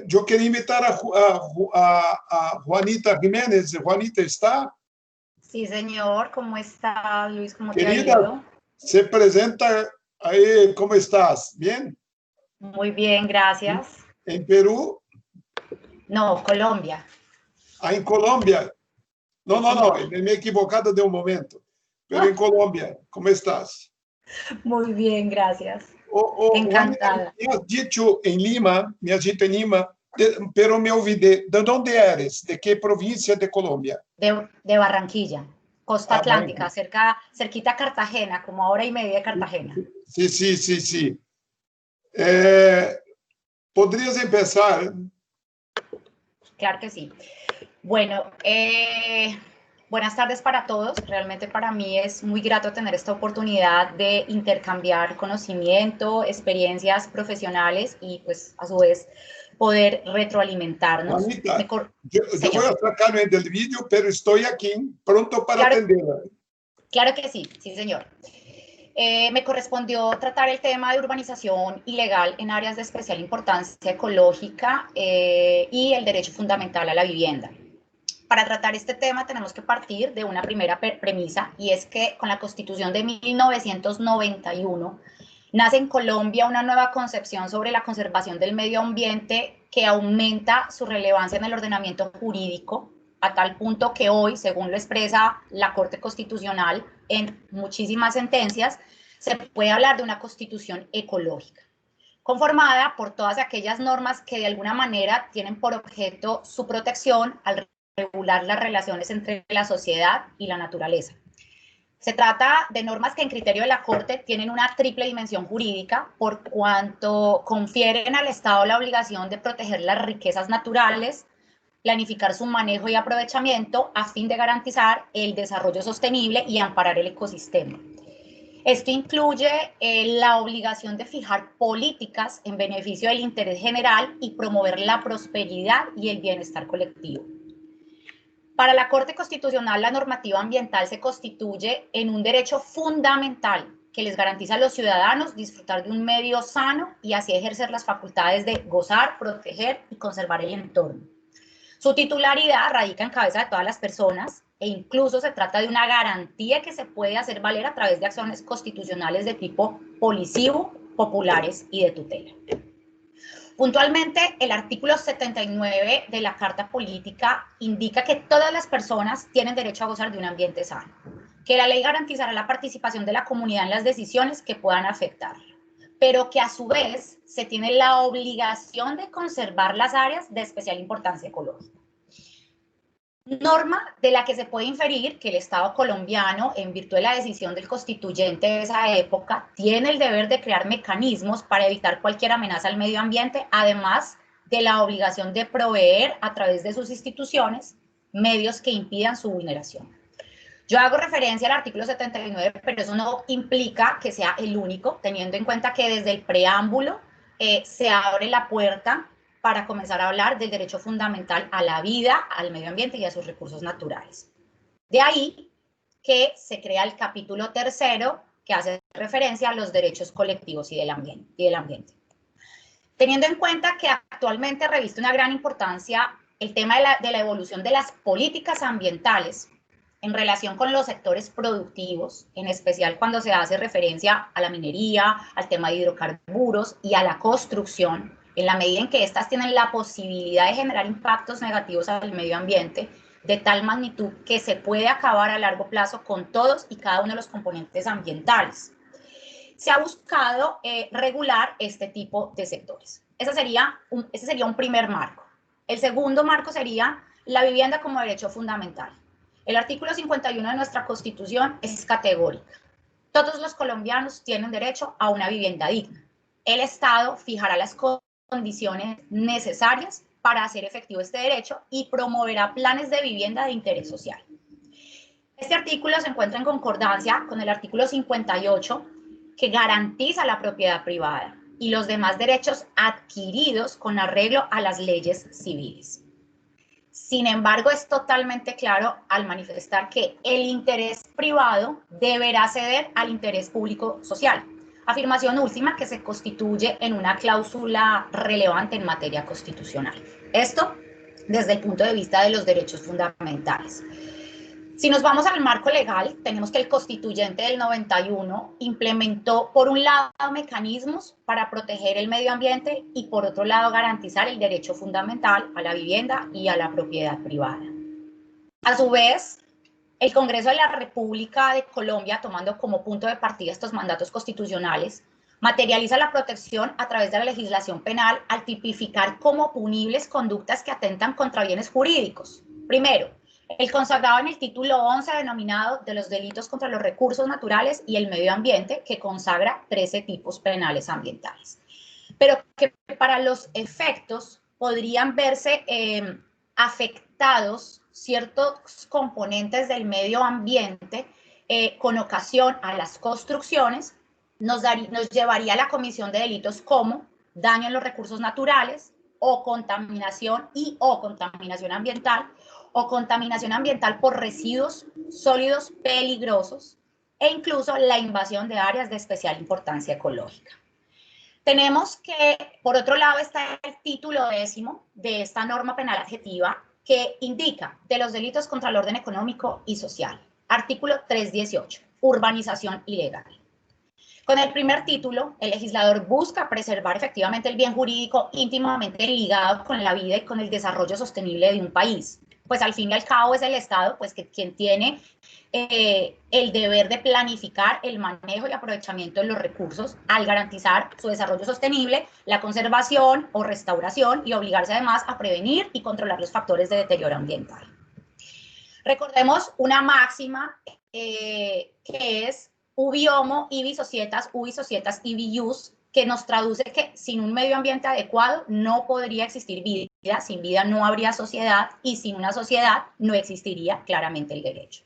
Yo quería invitar a Juanita Jiménez. Juanita, ¿está? Sí, señor. ¿Cómo está, Luis? ¿Cómo te ha Querida, ido? se presenta ahí. ¿Cómo estás? ¿Bien? Muy bien, gracias. ¿En Perú? No, Colombia. Ah, en Colombia. No, me he equivocado de un momento. Pero en Colombia, ¿cómo estás? Muy bien, gracias. Encantada. Me has dicho en Lima, pero me olvidé. ¿De dónde eres? ¿De qué provincia de Colombia? De Barranquilla, costa atlántica, cerquita a Cartagena, como a hora y media de Cartagena. Sí. ¿Podrías empezar? Claro que sí. Bueno, buenas tardes para todos. Realmente para mí es muy grato tener esta oportunidad de intercambiar conocimiento, experiencias profesionales y pues a su vez poder retroalimentarnos. Juanita, yo voy a sacarme del vídeo, pero estoy aquí pronto para atenderla. Claro que sí, sí señor. Me correspondió tratar el tema de urbanización ilegal en áreas de especial importancia ecológica y el derecho fundamental a la vivienda. Para tratar este tema tenemos que partir de una primera premisa, y es que con la Constitución de 1991 nace en Colombia una nueva concepción sobre la conservación del medio ambiente que aumenta su relevancia en el ordenamiento jurídico, a tal punto que hoy, según lo expresa la Corte Constitucional en muchísimas sentencias, se puede hablar de una constitución ecológica, conformada por todas aquellas normas que de alguna manera tienen por objeto su protección al regular las relaciones entre la sociedad y la naturaleza. Se trata de normas que en criterio de la Corte tienen una triple dimensión jurídica, por cuanto confieren al Estado la obligación de proteger las riquezas naturales, planificar su manejo y aprovechamiento a fin de garantizar el desarrollo sostenible y amparar el ecosistema. Esto incluye la obligación de fijar políticas en beneficio del interés general y promover la prosperidad y el bienestar colectivo. Para la Corte Constitucional, la normativa ambiental se constituye en un derecho fundamental que les garantiza a los ciudadanos disfrutar de un medio sano y así ejercer las facultades de gozar, proteger y conservar el entorno. Su titularidad radica en cabeza de todas las personas e incluso se trata de una garantía que se puede hacer valer a través de acciones constitucionales de tipo policivo, populares y de tutela. Puntualmente, el artículo 79 de la Carta Política indica que todas las personas tienen derecho a gozar de un ambiente sano, que la ley garantizará la participación de la comunidad en las decisiones que puedan afectarla, pero que a su vez se tiene la obligación de conservar las áreas de especial importancia ecológica. Norma de la que se puede inferir que el Estado colombiano, en virtud de la decisión del constituyente de esa época, tiene el deber de crear mecanismos para evitar cualquier amenaza al medio ambiente, además de la obligación de proveer a través de sus instituciones medios que impidan su vulneración. Yo hago referencia al artículo 79, pero eso no implica que sea el único, teniendo en cuenta que desde el preámbulo se abre la puerta para comenzar a hablar del derecho fundamental a la vida, al medio ambiente y a sus recursos naturales. De ahí que se crea el capítulo tercero, que hace referencia a los derechos colectivos y del ambiente. Teniendo en cuenta que actualmente reviste una gran importancia el tema de la evolución de las políticas ambientales en relación con los sectores productivos, en especial cuando se hace referencia a la minería, al tema de hidrocarburos y a la construcción, en la medida en que éstas tienen la posibilidad de generar impactos negativos al medio ambiente de tal magnitud que se puede acabar a largo plazo con todos y cada uno de los componentes ambientales. Se ha buscado regular este tipo de sectores. Ese sería un primer marco. El segundo marco sería la vivienda como derecho fundamental. El artículo 51 de nuestra Constitución es categórica. Todos los colombianos tienen derecho a una vivienda digna. El Estado fijará las condiciones necesarias para hacer efectivo este derecho y promoverá planes de vivienda de interés social. Este artículo se encuentra en concordancia con el artículo 58, que garantiza la propiedad privada y los demás derechos adquiridos con arreglo a las leyes civiles. Sin embargo, es totalmente claro al manifestar que el interés privado deberá ceder al interés público social. Afirmación última que se constituye en una cláusula relevante en materia constitucional. Esto desde el punto de vista de los derechos fundamentales. Si nos vamos al marco legal, tenemos que el constituyente del 91 implementó, por un lado, mecanismos para proteger el medio ambiente y, por otro lado, garantizar el derecho fundamental a la vivienda y a la propiedad privada. A su vez, el Congreso de la República de Colombia, tomando como punto de partida estos mandatos constitucionales, materializa la protección a través de la legislación penal al tipificar como punibles conductas que atentan contra bienes jurídicos. Primero, el consagrado en el título 11 denominado de los delitos contra los recursos naturales y el medio ambiente, que consagra 13 tipos penales ambientales, pero que para los efectos podrían verse afectados ciertos componentes del medio ambiente con ocasión a las construcciones, nos llevaría a la comisión de delitos como daño en los recursos naturales o contaminación o contaminación ambiental por residuos sólidos peligrosos, e incluso la invasión de áreas de especial importancia ecológica. Tenemos que, por otro lado, está el título 10º de esta norma penal adjetiva que indica de los delitos contra el orden económico y social. Artículo 318, urbanización ilegal. Con el primer título, el legislador busca preservar efectivamente el bien jurídico íntimamente ligado con la vida y con el desarrollo sostenible de un país. Pues al fin y al cabo es el Estado pues, quien tiene el deber de planificar el manejo y aprovechamiento de los recursos al garantizar su desarrollo sostenible, la conservación o restauración y obligarse además a prevenir y controlar los factores de deterioro ambiental. Recordemos una máxima que es ubi homo, ibi societas, ibi ius, que nos traduce que sin un medio ambiente adecuado no podría existir vida, sin vida no habría sociedad y sin una sociedad no existiría claramente el derecho.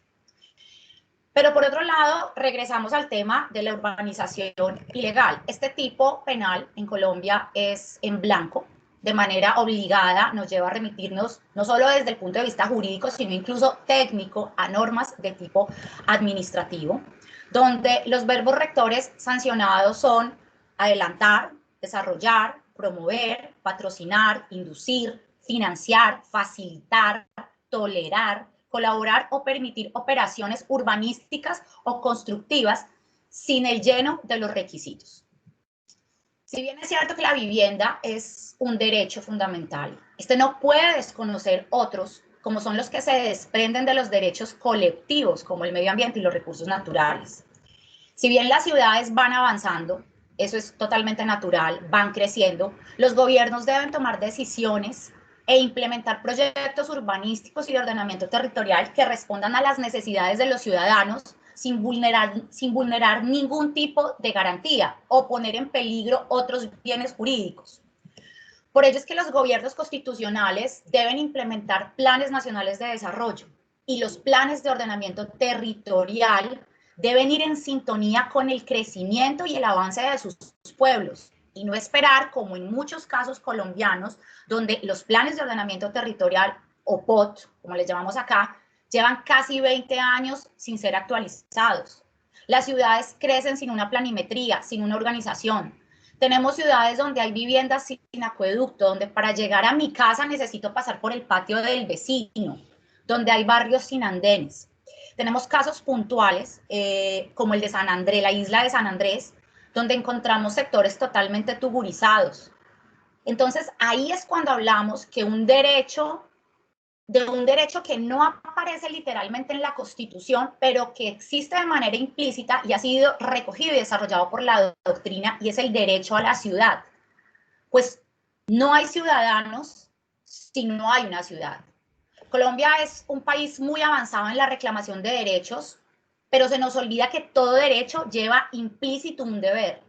Pero por otro lado, regresamos al tema de la urbanización ilegal. Este tipo penal en Colombia es en blanco, de manera obligada, nos lleva a remitirnos no solo desde el punto de vista jurídico, sino incluso técnico a normas de tipo administrativo, donde los verbos rectores sancionados son adelantar, desarrollar, promover, patrocinar, inducir, financiar, facilitar, tolerar, colaborar o permitir operaciones urbanísticas o constructivas sin el lleno de los requisitos. Si bien es cierto que la vivienda es un derecho fundamental, este no puede desconocer otros, como son los que se desprenden de los derechos colectivos, como el medio ambiente y los recursos naturales. Si bien las ciudades van avanzando, eso es totalmente natural, van creciendo, los gobiernos deben tomar decisiones e implementar proyectos urbanísticos y de ordenamiento territorial que respondan a las necesidades de los ciudadanos sin vulnerar ningún tipo de garantía o poner en peligro otros bienes jurídicos. Por ello es que los gobiernos constitucionales deben implementar planes nacionales de desarrollo y los planes de ordenamiento territorial deben ir en sintonía con el crecimiento y el avance de sus pueblos y no esperar, como en muchos casos colombianos, donde los planes de ordenamiento territorial o POT, como les llamamos acá, llevan casi 20 años sin ser actualizados. Las ciudades crecen sin una planimetría, sin una organización. Tenemos ciudades donde hay viviendas sin acueducto, donde para llegar a mi casa necesito pasar por el patio del vecino, donde hay barrios sin andenes. Tenemos casos puntuales, como el de San Andrés, la isla de San Andrés, donde encontramos sectores totalmente tuburizados. Entonces, ahí es cuando hablamos que un derecho que no aparece literalmente en la Constitución, pero que existe de manera implícita y ha sido recogido y desarrollado por la doctrina, y es el derecho a la ciudad. Pues no hay ciudadanos si no hay una ciudad. Colombia es un país muy avanzado en la reclamación de derechos, pero se nos olvida que todo derecho lleva implícito un deber.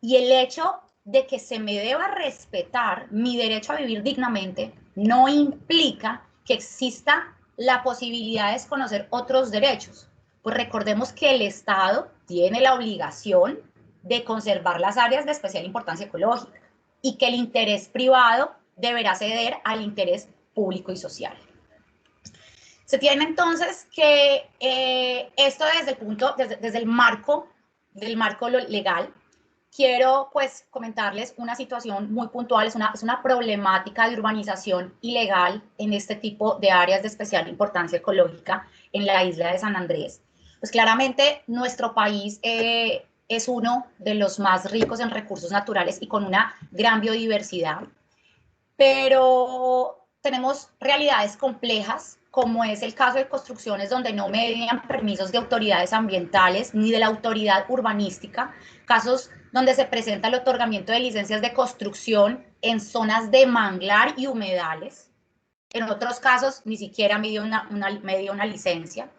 Y el hecho de que se me deba respetar mi derecho a vivir dignamente no implica que exista la posibilidad de desconocer otros derechos. Pues recordemos que el Estado tiene la obligación de conservar las áreas de especial importancia ecológica y que el interés privado deberá ceder al interés público y social. Se tiene entonces que esto desde el marco legal. Quiero pues comentarles una situación muy puntual, es una problemática de urbanización ilegal en este tipo de áreas de especial importancia ecológica en la isla de San Andrés. Pues claramente nuestro país es uno de los más ricos en recursos naturales y con una gran biodiversidad, pero tenemos realidades complejas, como es el caso de construcciones donde no medían permisos de autoridades ambientales ni de la autoridad urbanística, casos donde se presenta el otorgamiento de licencias de construcción en zonas de manglar y humedales. En otros casos, ni siquiera me dio una licencia.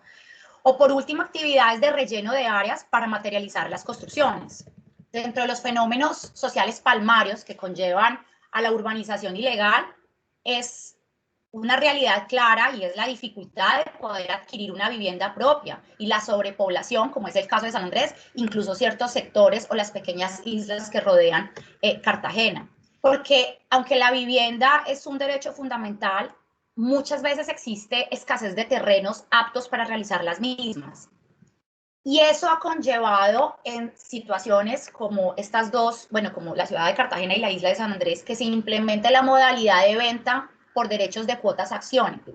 O por último, actividades de relleno de áreas para materializar las construcciones. Dentro de los fenómenos sociales palmarios que conllevan a la urbanización ilegal es una realidad clara y es la dificultad de poder adquirir una vivienda propia y la sobrepoblación, como es el caso de San Andrés, incluso ciertos sectores o las pequeñas islas que rodean Cartagena. Porque aunque la vivienda es un derecho fundamental, muchas veces existe escasez de terrenos aptos para realizar las mismas. Y eso ha conllevado en situaciones como estas dos, bueno, como la ciudad de Cartagena y la isla de San Andrés, que se implemente la modalidad de venta por derechos de cuotas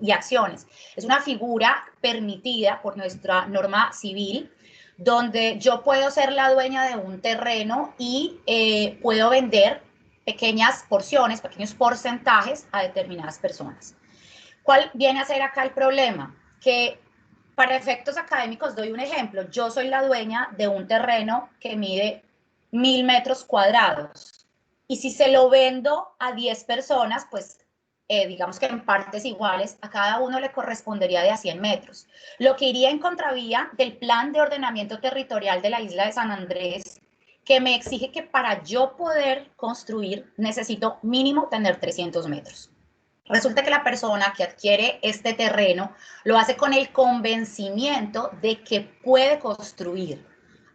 y acciones. Es una figura permitida por nuestra norma civil, donde yo puedo ser la dueña de un terreno y puedo vender pequeñas porciones, pequeños porcentajes a determinadas personas. ¿Cuál viene a ser acá el problema? Que para efectos académicos doy un ejemplo. Yo soy la dueña de un terreno que mide 1000 metros cuadrados. Y si se lo vendo a 10 personas, pues digamos que en partes iguales, a cada uno le correspondería de a 100 metros. Lo que iría en contravía del plan de ordenamiento territorial de la isla de San Andrés, que me exige que para yo poder construir necesito mínimo tener 300 metros. Resulta que la persona que adquiere este terreno lo hace con el convencimiento de que puede construir.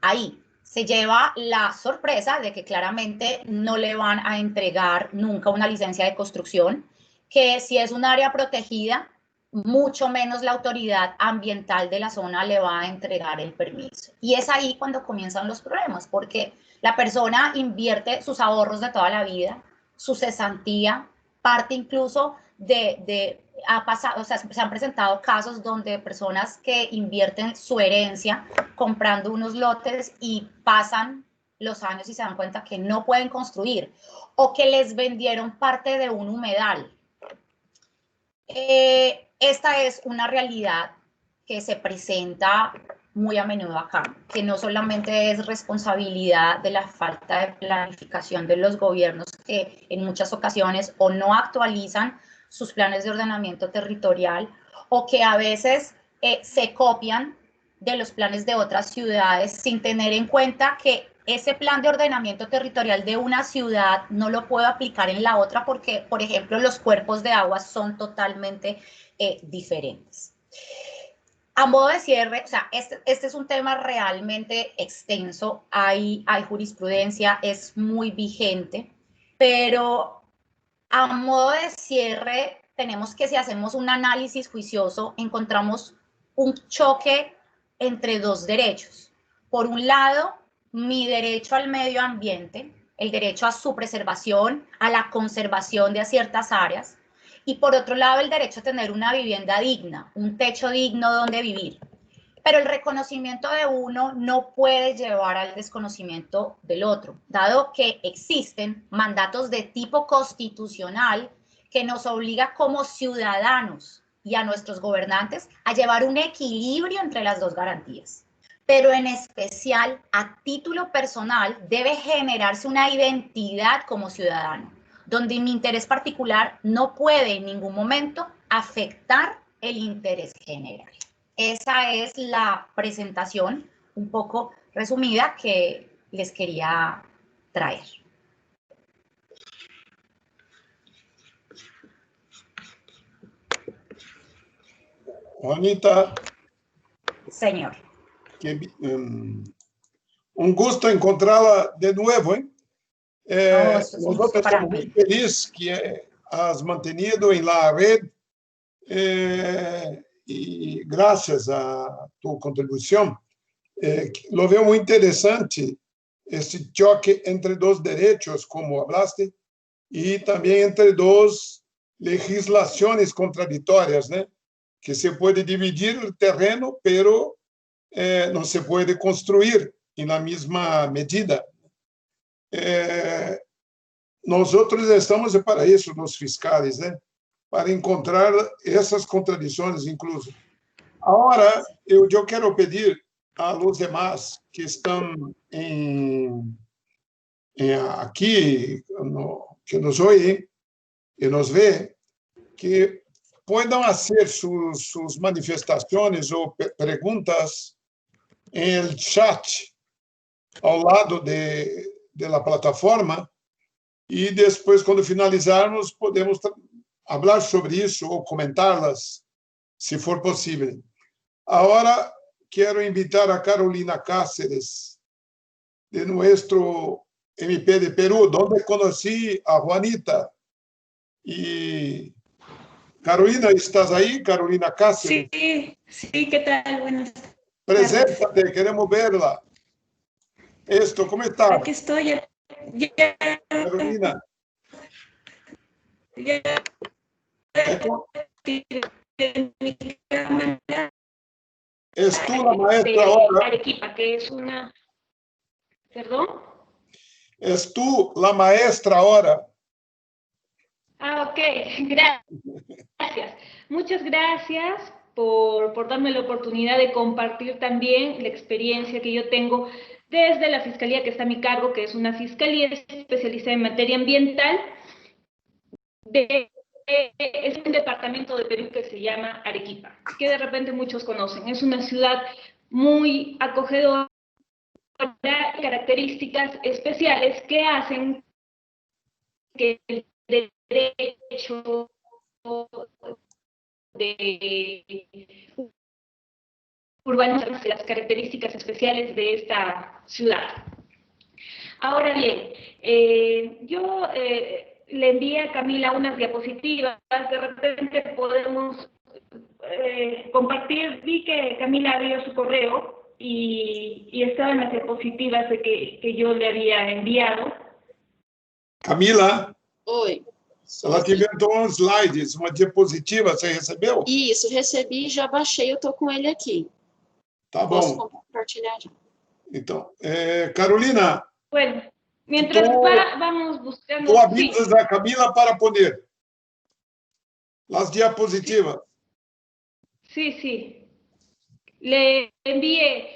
Ahí se lleva la sorpresa de que claramente no le van a entregar nunca una licencia de construcción, que si es un área protegida, mucho menos la autoridad ambiental de la zona le va a entregar el permiso. Y es ahí cuando comienzan los problemas, porque la persona invierte sus ahorros de toda la vida, su cesantía, parte incluso ha pasado, o sea, se han presentado casos donde personas que invierten su herencia comprando unos lotes y pasan los años y se dan cuenta que no pueden construir o que les vendieron parte de un humedal. Esta es una realidad que se presenta muy a menudo acá, que no solamente es responsabilidad de la falta de planificación de los gobiernos que en muchas ocasiones o no actualizan sus planes de ordenamiento territorial o que a veces se copian de los planes de otras ciudades sin tener en cuenta que ese plan de ordenamiento territorial de una ciudad no lo puedo aplicar en la otra porque, por ejemplo, los cuerpos de agua son totalmente diferentes. A modo de cierre, o sea, este es un tema realmente extenso, hay jurisprudencia, es muy vigente, pero a modo de cierre, tenemos que si hacemos un análisis juicioso, encontramos un choque entre dos derechos. Por un lado, mi derecho al medio ambiente, el derecho a su preservación, a la conservación de ciertas áreas, y por otro lado, el derecho a tener una vivienda digna, un techo digno donde vivir. Pero el reconocimiento de uno no puede llevar al desconocimiento del otro, dado que existen mandatos de tipo constitucional que nos obliga como ciudadanos y a nuestros gobernantes a llevar un equilibrio entre las dos garantías. Pero en especial, a título personal, debe generarse una identidad como ciudadano, donde mi interés particular no puede en ningún momento afectar el interés general. Esa es la presentación un poco resumida que les quería traer. Juanita. Señor. Un gusto encontrarla de nuevo, ¿eh? Nosotros estamos muy felices que has mantenido en la red y gracias a tu contribución. Lo veo muy interesante este choque entre dos derechos, como hablaste, y también entre dos legislaciones contradictorias, ¿no? Que se puede dividir el terreno, pero no se puede construir en la misma medida. Nosotros estamos para isso, los fiscales, né? Para encontrar essas contradições, incluso. Agora, eu quero pedir a los demás que estão aqui, que nos oem e nos vê, que puedan hacer sus manifestaciones o preguntas en el chat ao lado de la plataforma y después, cuando finalizarmos, podemos hablar sobre eso o comentarlas, si for posible. Ahora quiero invitar a Carolina Cáceres, de nuestro MP de Perú, donde conocí a Juanita. Y Carolina, ¿estás ahí? Carolina Cáceres. Sí, ¿qué tal? Buenas Preséntate, queremos verla. Esto, ¿cómo estás? Aquí estoy. Carolina. Es tú la maestra ahora. Arequipa, que es una... ¿Perdón? Es tú la maestra ahora. Ah, ok. Gracias. Muchas gracias por darme la oportunidad de compartir también la experiencia que yo tengo desde la fiscalía que está a mi cargo, que es una fiscalía especializada en materia ambiental, es un departamento de Perú que se llama Arequipa, que de repente muchos conocen. Es una ciudad muy acogedora, características especiales que hacen que el derecho de urbanismo, las características especiales de esta ciudad. Ahora bien, yo le envié a Camila unas diapositivas, de repente podemos compartir. Vi que Camila abrió su correo y estaban las diapositivas de que yo le había enviado. Camila, Oi. ela te inventou slides, uma diapositiva, você recebeu? Isso, recebi e já baixei, eu estou com ele aqui. Tá Posso bom. compartilhar já. Então, Carolina, Bueno, mientras vamos buscando... tú avisas a Camila para poner las diapositivas. Sí, sí. Le envié,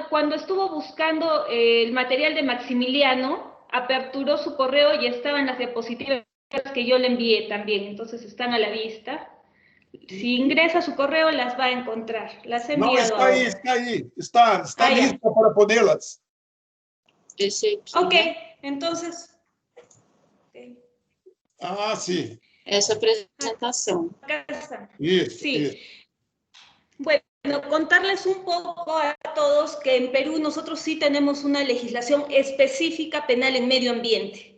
cuando estuvo buscando el material de Maximiliano, aperturó su correo y estaban las diapositivas que yo le envié también, entonces están a la vista. Si ingresa a su correo las va a encontrar. Las he enviado. No, está ahí, está ahí. Está lista para ponerlas. Esse aqui, Ok, né? entonces... Ah, sí. Essa apresentação. Acá está. Isso, Sí. isso. Bueno, contarles un poco a todos que en Perú nosotros sí tenemos una legislación específica penal en medio ambiente.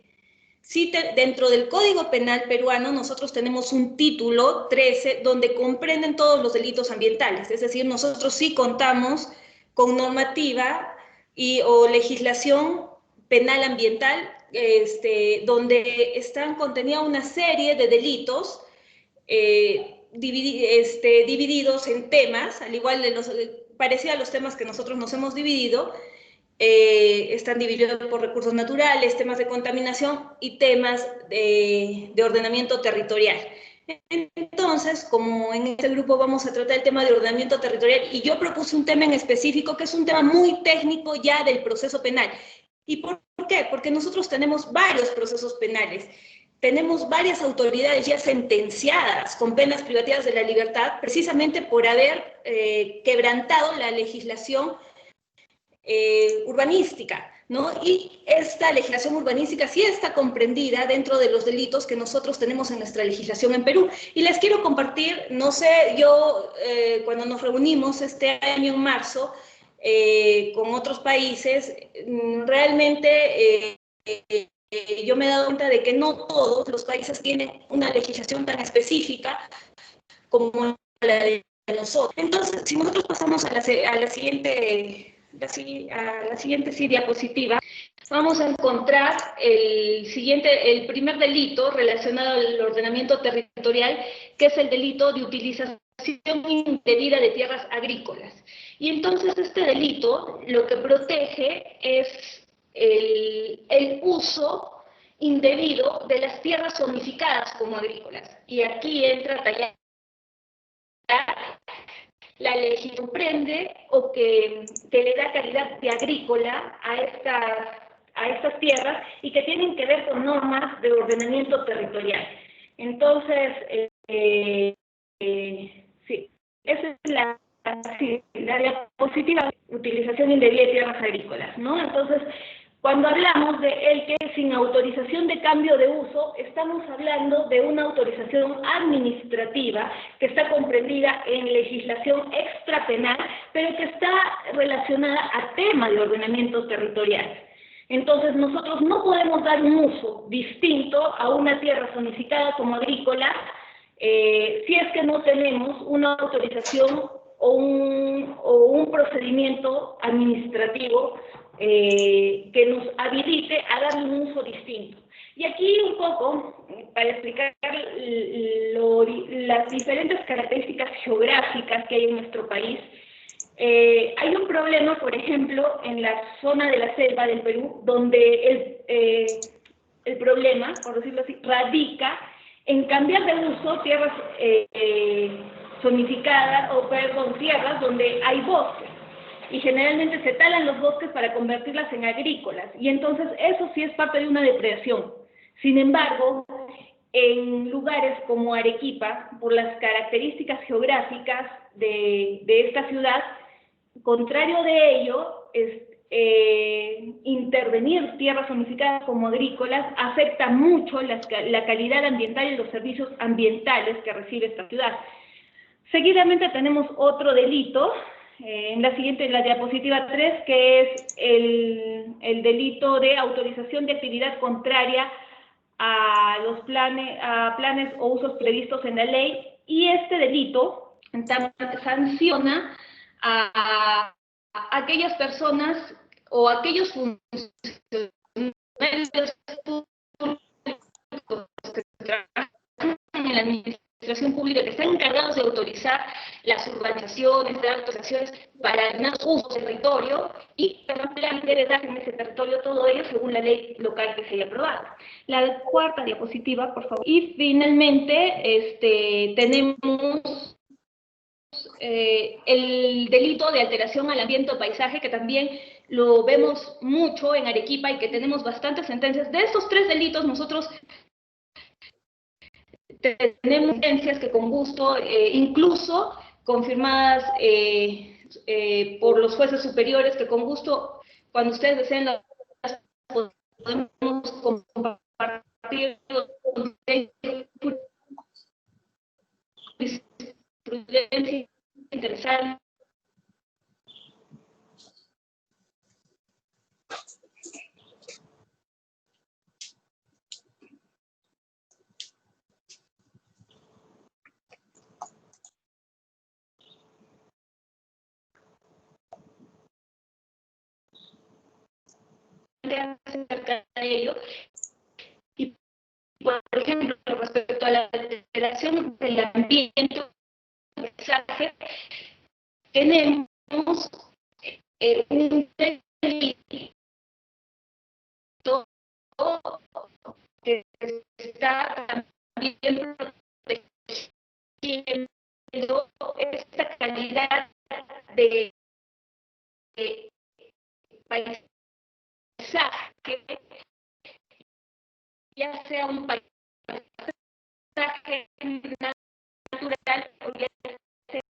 Sí, dentro del Código Penal peruano nosotros tenemos un título 13 donde comprenden todos los delitos ambientales. Es decir, nosotros sí contamos con normativa o legislación penal ambiental donde están contenida una serie de delitos divididos en temas, al igual de parecía a los temas que nosotros nos hemos dividido. Están divididos por recursos naturales, temas de contaminación y temas de ordenamiento territorial. Entonces, como en este grupo vamos a tratar el tema de ordenamiento territorial, y yo propuse un tema en específico que es un tema muy técnico ya del proceso penal. ¿Y por qué? Porque nosotros tenemos varios procesos penales. Tenemos varias autoridades ya sentenciadas con penas privativas de la libertad precisamente por haber quebrantado la legislación urbanística, ¿no? Y esta legislación urbanística sí está comprendida dentro de los delitos que nosotros tenemos en nuestra legislación en Perú. Y les quiero compartir, no sé, yo cuando nos reunimos este año en marzo con otros países, realmente yo me he dado cuenta de que no todos los países tienen una legislación tan específica como la de nosotros. Entonces, si nosotros pasamos a la siguiente diapositiva, vamos a encontrar el primer delito relacionado al ordenamiento territorial, que es el delito de utilización indebida de tierras agrícolas. Y entonces este delito lo que protege es el uso indebido de las tierras zonificadas como agrícolas. Y aquí entra la ley comprende o que le da calidad de agrícola a estas tierras y que tienen que ver con normas de ordenamiento territorial. Entonces, sí, esa es la diapositiva, utilización indebida de tierras agrícolas, ¿no? Entonces, cuando hablamos de el que sin autorización de cambio de uso, estamos hablando de una autorización administrativa que está comprendida en legislación extrapenal, pero que está relacionada a tema de ordenamiento territorial. Entonces, nosotros no podemos dar un uso distinto a una tierra zonificada como agrícola si es que no tenemos una autorización o un procedimiento administrativo que nos habilite a darle un uso distinto. Y aquí un poco, para explicar las diferentes características geográficas que hay en nuestro país, hay un problema, por ejemplo, en la zona de la selva del Perú, donde el problema, por decirlo así, radica en cambiar de uso tierras zonificadas, o perdón, tierras donde hay bosques. Y generalmente se talan los bosques para convertirlas en agrícolas. Y entonces eso sí es parte de una depredación. Sin embargo, en lugares como Arequipa, por las características geográficas de esta ciudad, contrario de ello, intervenir tierras zonificadas como agrícolas afecta mucho la calidad ambiental y los servicios ambientales que recibe esta ciudad. Seguidamente tenemos otro delito, en la diapositiva 3, que es el delito de autorización de actividad contraria a planes o usos previstos en la ley, y este delito sanciona a aquellas personas o aquellos funcionarios públicos que trabajan en la administración pública, que están encargados de autorizar las urbanizaciones, dar autorizaciones para más usos del territorio, y plan debe dar en ese territorio todo ello según la ley local que se haya aprobado. La cuarta diapositiva, por favor. Y finalmente tenemos el delito de alteración al ambiente o paisaje, que también lo vemos mucho en Arequipa y que tenemos bastantes sentencias. De estos tres delitos nosotros tenemos sentencias que con gusto, incluso confirmadas por los jueces superiores, que con gusto, cuando ustedes deseen, las podemos compartir jurisprudencia interesante. Acerca de ello. Y, por ejemplo, respecto a la alteración del ambiente, paisaje, tenemos un delito que está también protegiendo esta calidad de paisaje, ya sea un paisaje natural o ya sea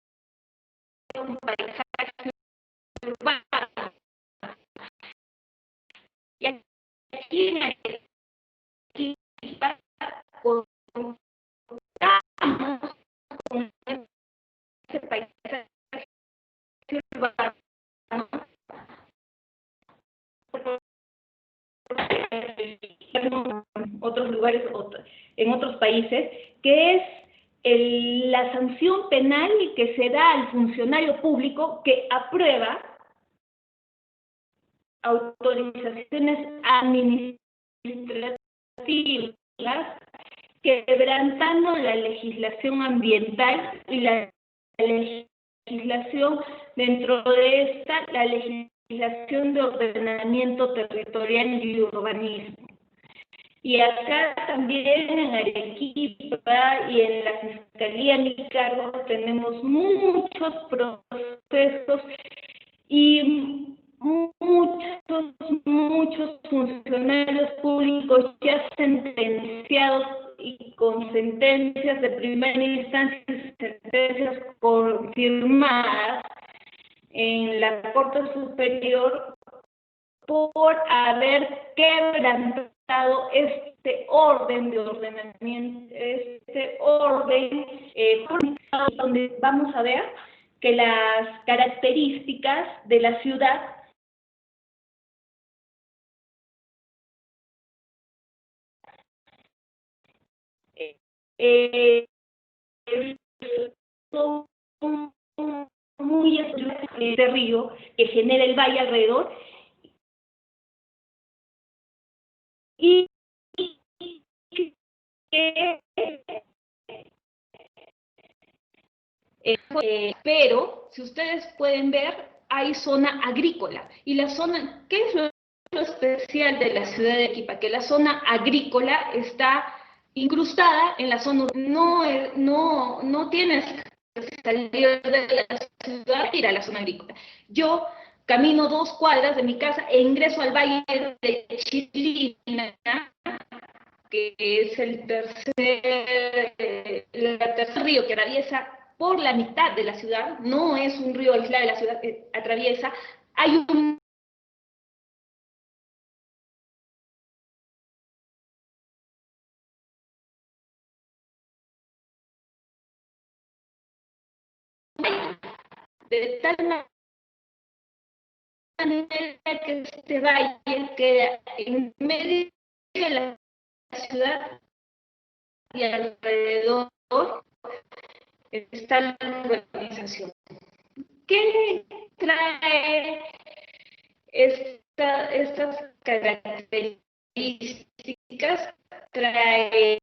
un paisaje urbano. Y aquí en Arequipa contamos con ese paisaje urbano en otros lugares, en otros países, que es la sanción penal que se da al funcionario público que aprueba autorizaciones administrativas quebrantando la legislación ambiental y la legislación, dentro de esta, la legislación de ordenamiento territorial y urbanismo. Y acá también en Arequipa y en la Fiscalía a mi cargo tenemos muchos procesos y muchos funcionarios públicos ya sentenciados y con sentencias de primera instancia, sentencias confirmadas en la Corte Superior por haber quebrantado este orden de ordenamiento, este orden donde vamos a ver que las características de la ciudad muy este río que genera el valle alrededor. Pero, si ustedes pueden ver, hay zona agrícola. Y la zona, ¿qué es lo especial de la ciudad de Arequipa? Que la zona agrícola está incrustada en la zona, no tienes que salir de la ciudad e ir a la zona agrícola. Yo camino 2 cuadras de mi casa e ingreso al valle de Chilina, que es el tercer río que atraviesa por la mitad de la ciudad, no es un río aislado de la ciudad, atraviesa, hay un de tal manera que este valle queda en medio de la ciudad y alrededor está la urbanización. ¿Qué trae estas características? Trae,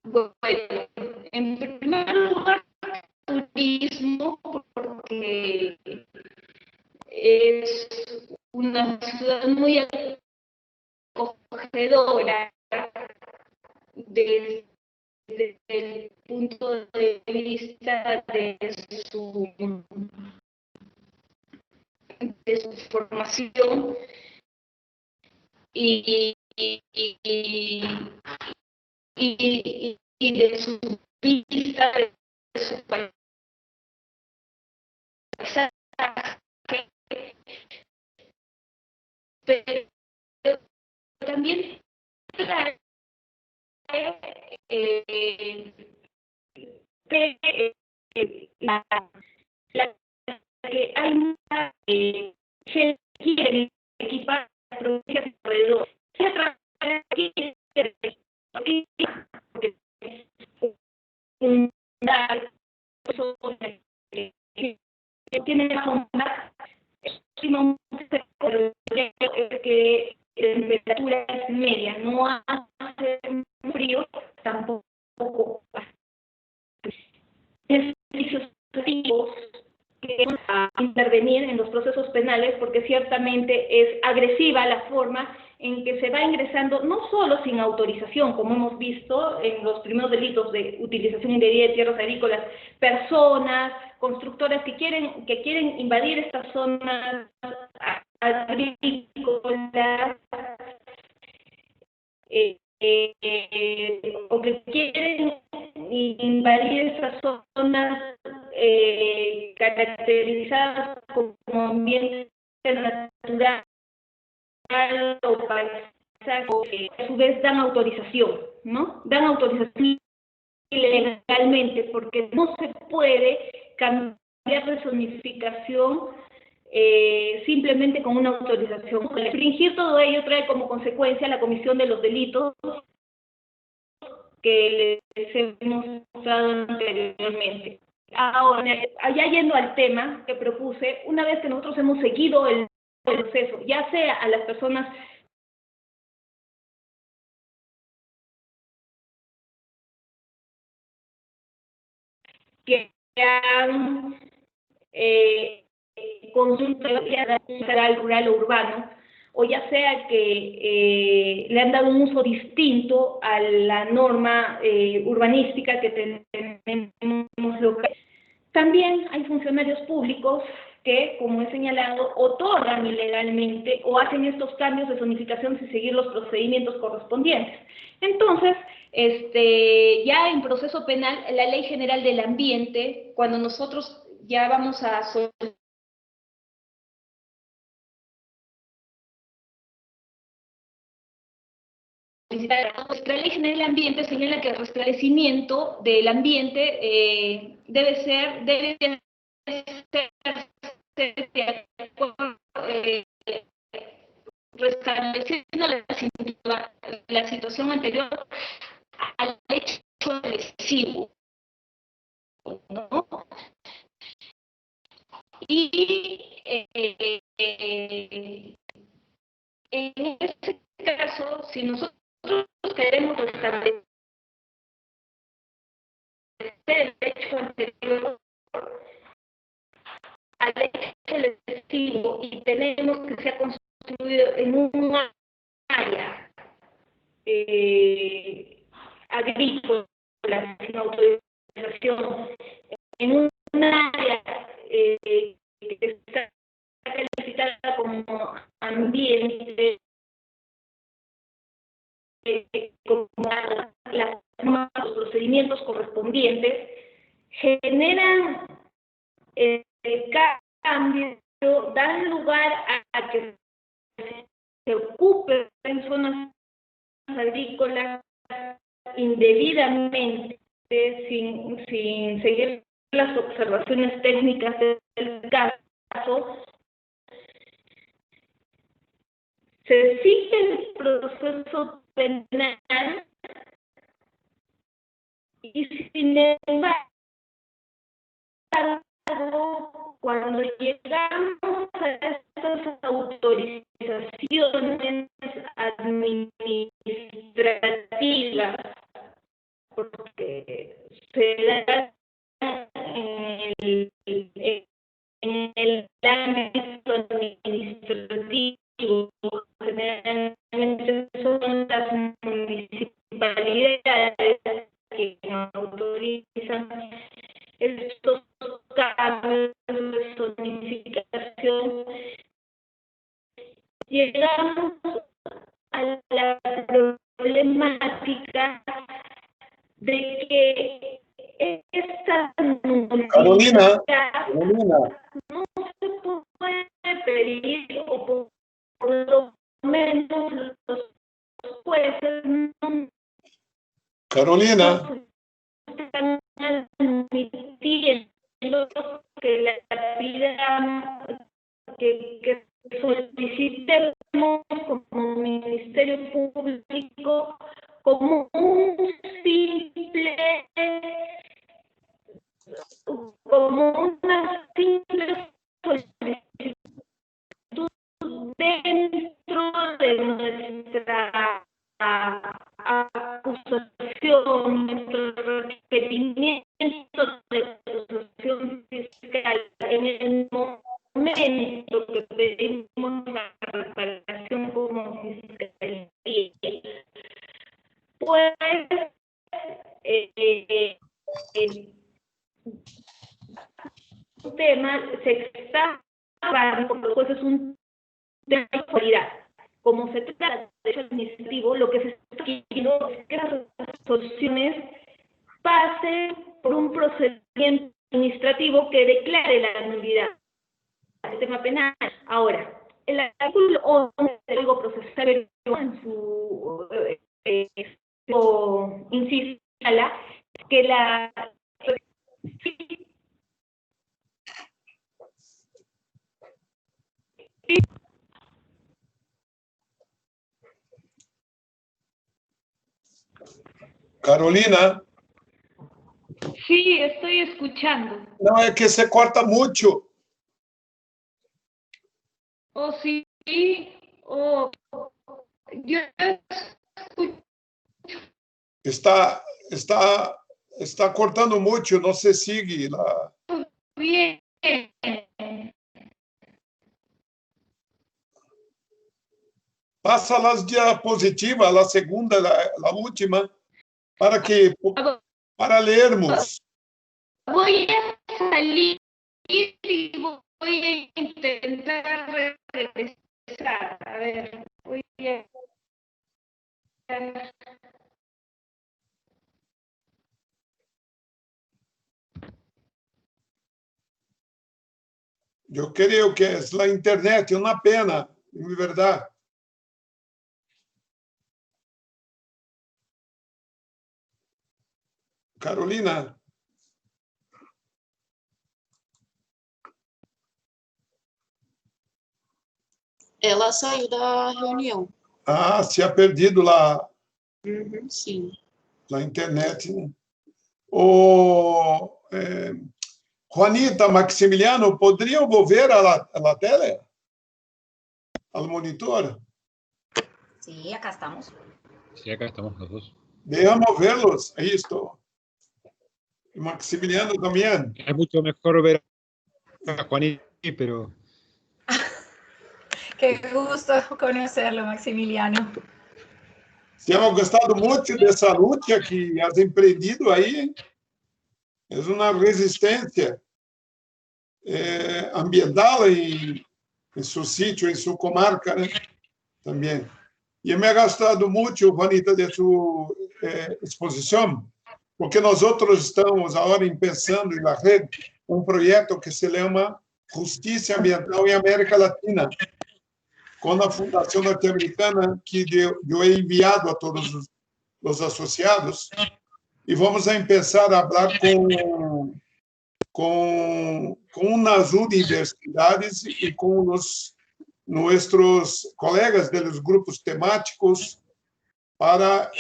bueno, en primer lugar, turismo, porque es una ciudad muy acogedora desde el punto de vista de su formación y de su vista, de su paisaje, pero también trae que hay mucha gente que quiere equipar las provincias alrededor. Tiene una que temperatura es media, no hace frío, tampoco servicios que a intervenir en los procesos penales, porque ciertamente es agresiva la forma en que se va ingresando, no solo sin autorización, como hemos visto en los primeros delitos de utilización indebida de tierras agrícolas, personas, constructoras que quieren invadir estas zonas agrícolas, o que quieren invadir esas zonas caracterizadas como ambiente natural o paisaje, a su vez dan autorización, ¿no? Dan autorización ilegalmente, porque no se puede cambiar de zonificación simplemente con una autorización. Restringir todo ello trae como consecuencia la comisión de los delitos que les hemos mostrado anteriormente. Ahora, allá yendo al tema que propuse, una vez que nosotros hemos seguido el proceso, ya sea a las personas que han consultado rural o urbano, o ya sea que le han dado un uso distinto a la norma urbanística que tenemos local. También hay funcionarios públicos que, como he señalado, otorgan ilegalmente o hacen estos cambios de zonificación sin seguir los procedimientos correspondientes. Entonces, ya en proceso penal, la Ley General del Ambiente, cuando nosotros ya vamos a nuestra Ley General del Ambiente señala que el restablecimiento del ambiente debe ser restableciendo la situación anterior al hecho lesivo, ¿no? en este caso, si nosotros queremos establecer el hecho anterior al hecho lesivo y tenemos que sea construido en un área agrícola sin autorización, en un área que está calificada como ambiente, como los procedimientos correspondientes, generan cambio, dan lugar a que se ocupe en zonas agrícolas indebidamente, sin seguir las observaciones técnicas del caso. Se sigue el proceso penal y sin embargo, cuando llegamos a estas autorizaciones administrativas, porque se da en el ámbito administrativo, generalmente son las municipalidades que autorizan estos cambios de zonificación, llegamos a la problemática de que esta Carolina, no se puede pedir, o por lo menos los jueces no Carolina, están admitiendo que la actividad que solicitemos como Ministerio Público como una simple solicitud dentro de nuestra acusación, nuestro requerimiento de acusación fiscal en el momento que pedimos la reparación como fiscalía, pues un tema se está hablando, porque pues es un tema de actualidad. Como se trata de derecho administrativo, lo que se está pidiendo es que las resoluciones pasen por un procedimiento administrativo que declare la nulidad del tema penal. Ahora, el artículo 11 del Código Procesal en su insiste que la Carolina. Sí, estoy escuchando. No, es que se corta mucho. Oh, sí, oh, yo escucho. Está cortando mucho, no se sigue la... Bien. Pasa las diapositivas, la segunda, la última, para leermos. Voy a salir y voy a intentar regresar. A ver, voy a... Yo creo que es la internet, una pena, de verdad. Carolina. Ela saiu da reunião. Ah, se ha perdido la Sim. internet, né? Juanita, Maximiliano, ¿podrían volver a la tele? ¿Al monitor? Sí, acá estamos. Sí, acá estamos los dos. Dejamos verlos. Ahí está. Y Maximiliano también. Es mucho mejor ver a Juanita, pero... Qué gusto conocerlo, Maximiliano. Temos gostado muito dessa luta que has empreendido aí. É uma resistência ambiental em seu sítio, em sua comarca, né? Também. E me ha gostado muito, Juanita, de sua exposição, porque nós outros estamos agora pensando na rede projeto que se chama Justiça Ambiental em América Latina, com a Fundação Norte-Americana, que eu he enviado a todos os associados, e vamos começar a falar com umas universidades e com os nossos colegas dos grupos temáticos para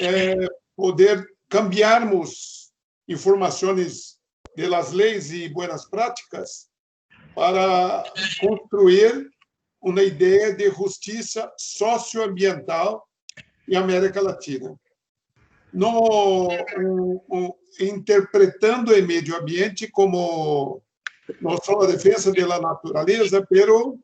poder cambiarmos informações das leis e boas práticas para construir uma ideia de justiça socioambiental em América Latina. No, interpretando o meio ambiente como não só a defesa da natureza, pero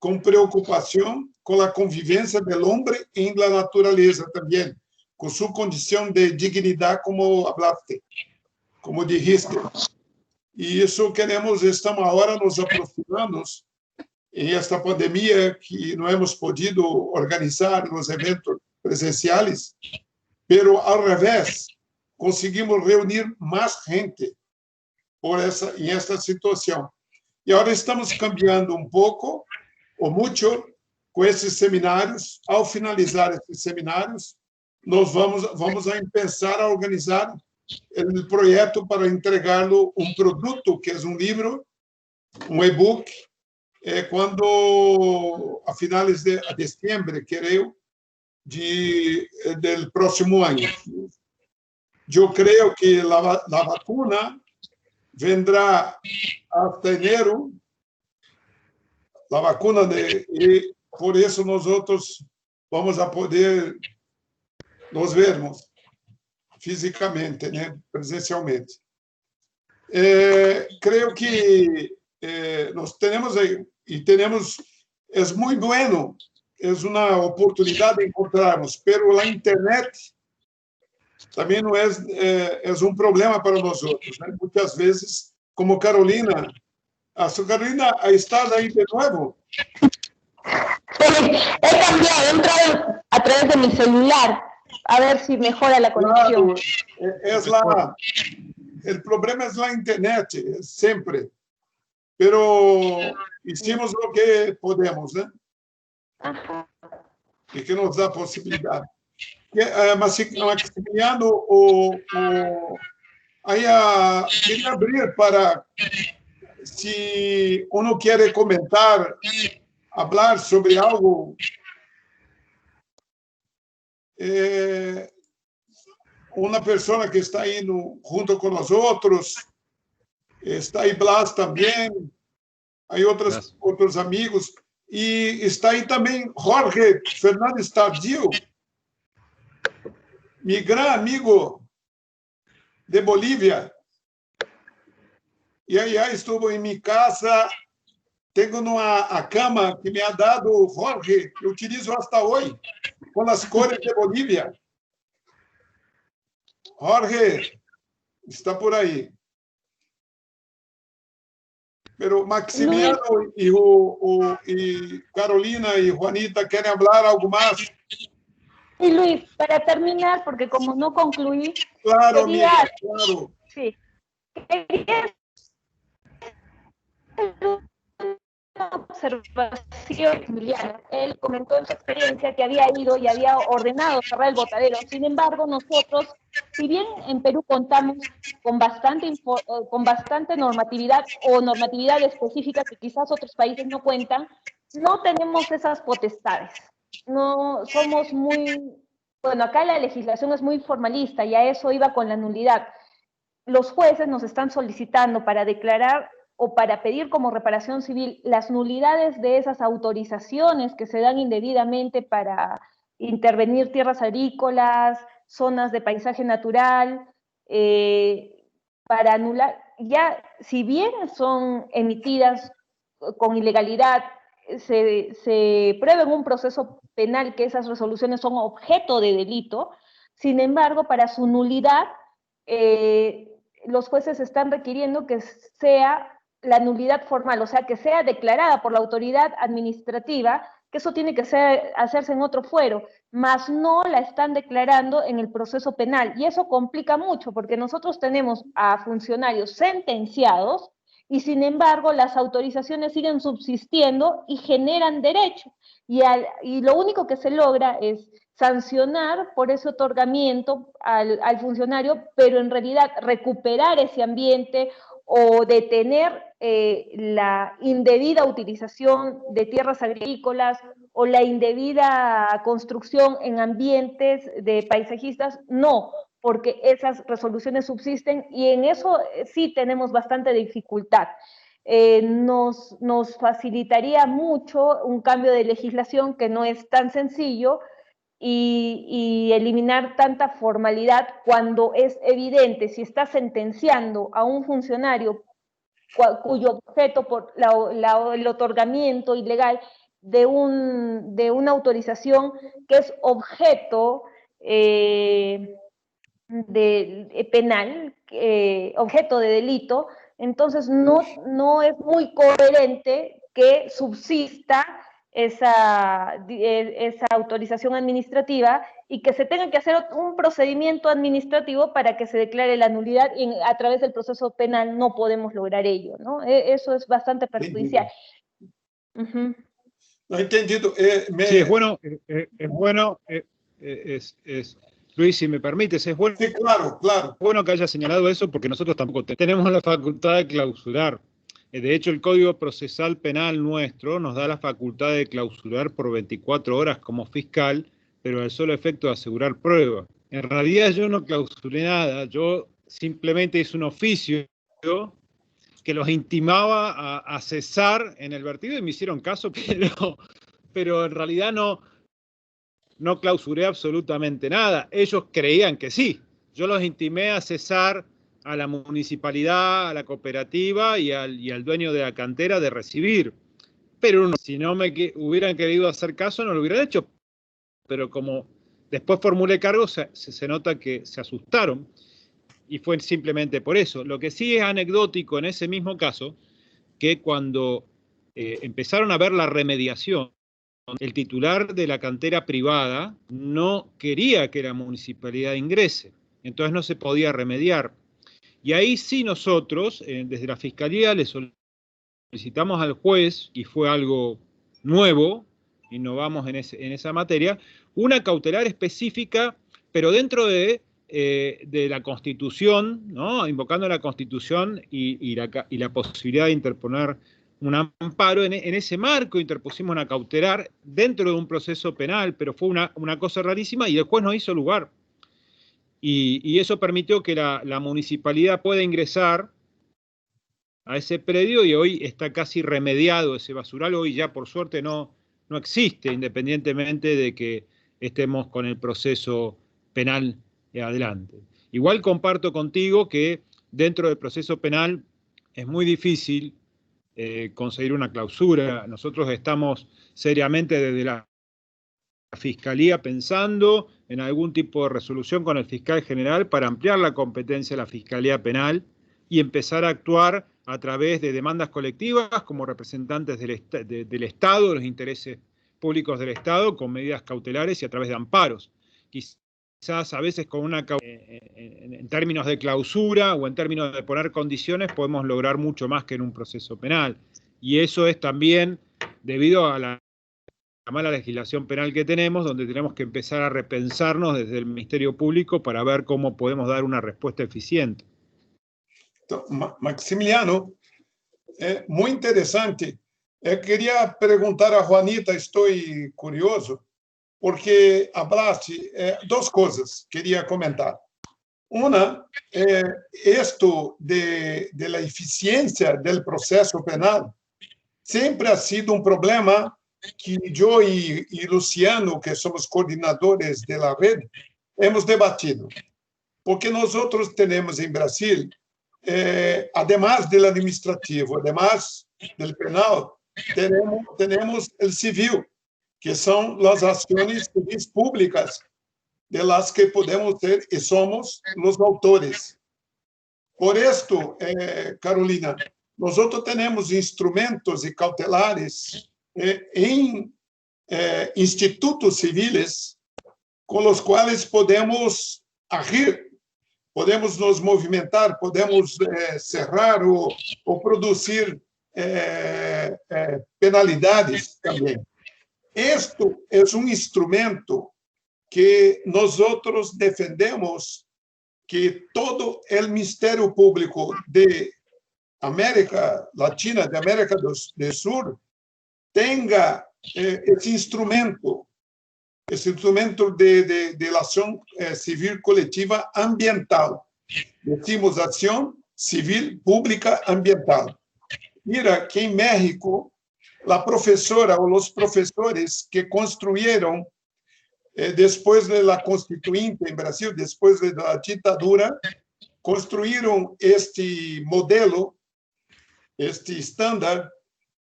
com preocupação com a convivência do homem em la natureza também, com sua condição de dignidade, como hablaste, como dijiste. E isso estamos agora nos aproximando em esta pandemia que não hemos podido organizar os eventos presenciais, pero ao revés, conseguimos reunir mais gente em esta situação. E agora estamos cambiando pouco ou muito com esses seminários. Ao finalizar esses seminários, nós vamos a pensar a organizar o projeto para entregá-lo produto que é livro, e-book, quando a finales de dezembro, creio, del próximo ano. Eu creio que a vacuna vendrá hasta enero, a vacuna, e por isso nós outros vamos a poder nos vermos fisicamente, né, presencialmente. Creio que nós temos é muito bueno, é uma oportunidade de encontrarmos, pero a internet também não é problema para nós outros, né? Muitas vezes, como Carolina, Carolina está aí de novo. He cambiado, he entrado a través de mi celular a ver si mejora la conexión. Claro, o problema é a internet, sempre. Pero hicimos o que podemos, né? Ajá. E que nos dá possibilidade. Maximiliano, queria abrir para, se uno quer comentar, falar sobre algo, uma pessoa que está aí junto com nós outros, está aí Blas também, aí outros amigos, e está aí também Jorge Fernandes Tardio, meu grande amigo de Bolívia. E aí estou em minha casa, tenho a cama que me ha dado Jorge, que utilizo hasta hoje, com as cores de Bolívia. Jorge, está por aí. Pero Maximiliano e Carolina e Juanita querem falar algo mais? Y Luis, para terminar, porque como no concluí, claro, quería, amiga, claro. Sí, quería una observación, Emiliano. Él comentó en su experiencia que había ido y había ordenado cerrar el botadero. Sin embargo, nosotros, si bien en Perú contamos con bastante normatividad o normatividad específica que quizás otros países no cuentan, no tenemos esas potestades. No somos muy, bueno, acá la legislación es muy formalista y a eso iba con la nulidad. los jueces nos están solicitando para declarar o para pedir como reparación civil las nulidades de esas autorizaciones que se dan indebidamente para intervenir tierras agrícolas, zonas de paisaje natural, para anular, ya si bien son emitidas con ilegalidad, se prueba en un proceso penal que esas resoluciones son objeto de delito. Sin embargo, para su nulidad, los jueces están requiriendo que sea la nulidad formal, o sea, que sea declarada por la autoridad administrativa, que eso tiene que hacerse en otro fuero, mas no la están declarando en el proceso penal. Y eso complica mucho, porque nosotros tenemos a funcionarios sentenciados y sin embargo las autorizaciones siguen subsistiendo y generan derecho. Y lo único que se logra es sancionar por ese otorgamiento al funcionario, pero en realidad recuperar ese ambiente o detener la indebida utilización de tierras agrícolas o la indebida construcción en ambientes de paisajistas, no, porque esas resoluciones subsisten y en eso sí tenemos bastante dificultad. Nos facilitaría mucho un cambio de legislación que no es tan sencillo y eliminar tanta formalidad cuando es evidente, si está sentenciando a un funcionario cuyo objeto por el otorgamiento ilegal de una autorización que es objeto penal, objeto de delito, entonces no es muy coherente que subsista esa autorización administrativa y que se tenga que hacer un procedimiento administrativo para que se declare la nulidad y a través del proceso penal no podemos lograr ello, ¿no? Eso es bastante perjudicial. Entendido. No, entendido. Sí, es bueno, Luis, si me permites, es bueno, sí, claro, claro. Bueno que haya señalado eso porque nosotros tampoco tenemos la facultad de clausurar. De hecho, el Código Procesal Penal nuestro nos da la facultad de clausurar por 24 horas como fiscal, pero al solo efecto de asegurar prueba. En realidad yo no clausuré nada, yo simplemente hice un oficio que los intimaba a cesar en el vertido y me hicieron caso, pero en realidad no clausuré absolutamente nada. Ellos creían que sí. Yo los intimé a cesar a la municipalidad, a la cooperativa y al dueño de la cantera de recibir. Pero si no me hubieran querido hacer caso, no lo hubieran hecho. Pero como después formulé cargo, se nota que se asustaron. Y fue simplemente por eso. Lo que sí es anecdótico en ese mismo caso, que cuando empezaron a ver la remediación, el titular de la cantera privada no quería que la municipalidad ingrese. Entonces no se podía remediar. Y ahí sí nosotros, desde la Fiscalía, le solicitamos al juez, y fue algo nuevo, innovamos en esa materia, una cautelar específica, pero dentro de la Constitución, ¿no? Invocando la Constitución y la posibilidad de interponer un amparo. En ese marco interpusimos una cautelar dentro de un proceso penal, pero fue una cosa rarísima y el juez no hizo lugar. Y eso permitió que la municipalidad pueda ingresar a ese predio y hoy está casi remediado ese basural. Hoy ya por suerte no existe, independientemente de que estemos con el proceso penal adelante. Igual comparto contigo que dentro del proceso penal es muy difícil conseguir una clausura. Nosotros estamos seriamente desde la Fiscalía pensando en algún tipo de resolución con el fiscal general para ampliar la competencia de la Fiscalía Penal y empezar a actuar a través de demandas colectivas como representantes del Estado, de los intereses públicos del Estado, con medidas cautelares y a través de amparos. Quizás a veces con en términos de clausura o en términos de poner condiciones podemos lograr mucho más que en un proceso penal. Y eso es también debido a la mala legislación penal que tenemos, donde tenemos que empezar a repensarnos desde el Ministerio Público para ver cómo podemos dar una respuesta eficiente. Maximiliano, muy interesante. Quería preguntar a Juanita, estoy curioso, porque hablaste dos cosas, quería comentar. Una, esto de la eficiencia del proceso penal siempre ha sido un problema que yo y Luciano, que somos coordinadores de la red, hemos debatido. Porque nosotros tenemos en Brasil, además del administrativo, además del penal, tenemos el civil, que son las acciones civiles públicas de las que podemos ser y somos los autores. Por esto, Carolina, nosotros tenemos instrumentos y cautelares en institutos civiles con los cuales podemos agir, podemos nos movimentar, podemos cerrar o producir penalidades también. Esto es un instrumento que nosotros defendemos que todo el Ministerio Público de América Latina, de América del Sur, tenga ese instrumento de la acción civil colectiva ambiental. Decimos acción civil pública ambiental. Mira que en México, la profesora o los profesores que construyeron después de la Constituinte en Brasil, después de la dictadura, construyeron este modelo, este estándar.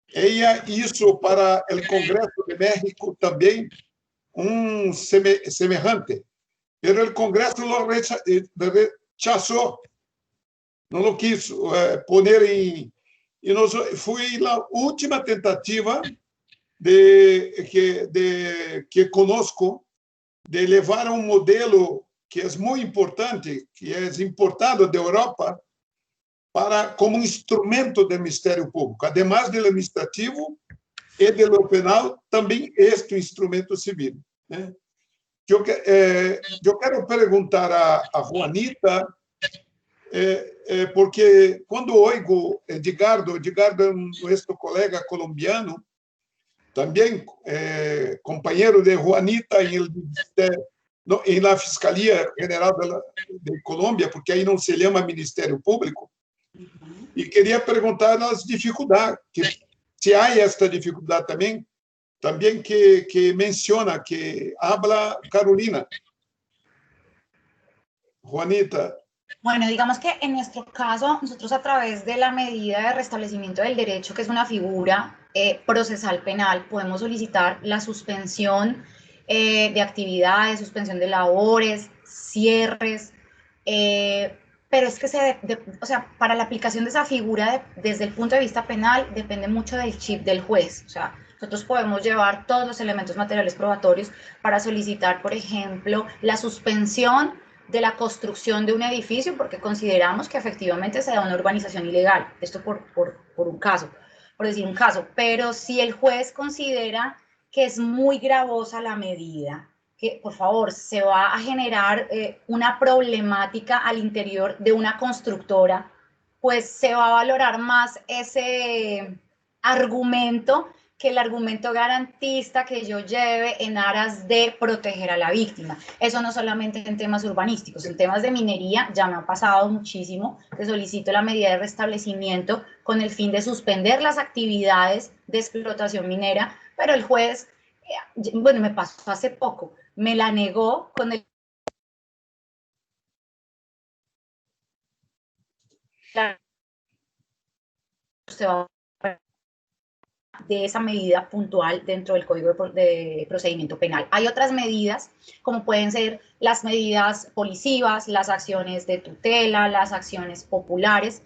Ella hizo para el Congreso de México también un semejante, pero el Congreso lo rechazó, no lo quiso poner en... Y fue la última tentativa que conozco de levar un modelo que es muy importante, que es importado de Europa, como un instrumento del Ministerio Público. Además del administrativo y de lo penal, también este instrumento civil. Yo quiero preguntar a Juanita, porque cuando oigo Edgardo es nuestro colega colombiano, también compañero de Juanita en la Fiscalía General de Colombia, porque ahí no se llama Ministerio Público. Y quería preguntar las dificultades, si hay esta dificultad también que menciona, que habla Carolina. Juanita. Bueno, digamos que en nuestro caso, nosotros a través de la medida de restablecimiento del derecho, que es una figura procesal penal, podemos solicitar la suspensión de actividades, suspensión de labores, cierres, pero es que o sea, para la aplicación de esa figura desde el punto de vista penal depende mucho del chip del juez. O sea, nosotros podemos llevar todos los elementos materiales probatorios para solicitar, por ejemplo, la suspensión de la construcción de un edificio porque consideramos que efectivamente se da una urbanización ilegal. Esto por un caso, por decir un caso. Pero si el juez considera que es muy gravosa la medida, que por favor se va a generar una problemática al interior de una constructora, pues se va a valorar más ese argumento que el argumento garantista que yo lleve en aras de proteger a la víctima. Eso no solamente en temas urbanísticos, en temas de minería ya me ha pasado muchísimo, que solicito la medida de restablecimiento con el fin de suspender las actividades de explotación minera, pero el juez, bueno, me pasó hace poco, me la negó con el... Se va de esa medida puntual dentro del Código de Procedimiento Penal. Hay otras medidas, como pueden ser las medidas policivas, las acciones de tutela, las acciones populares,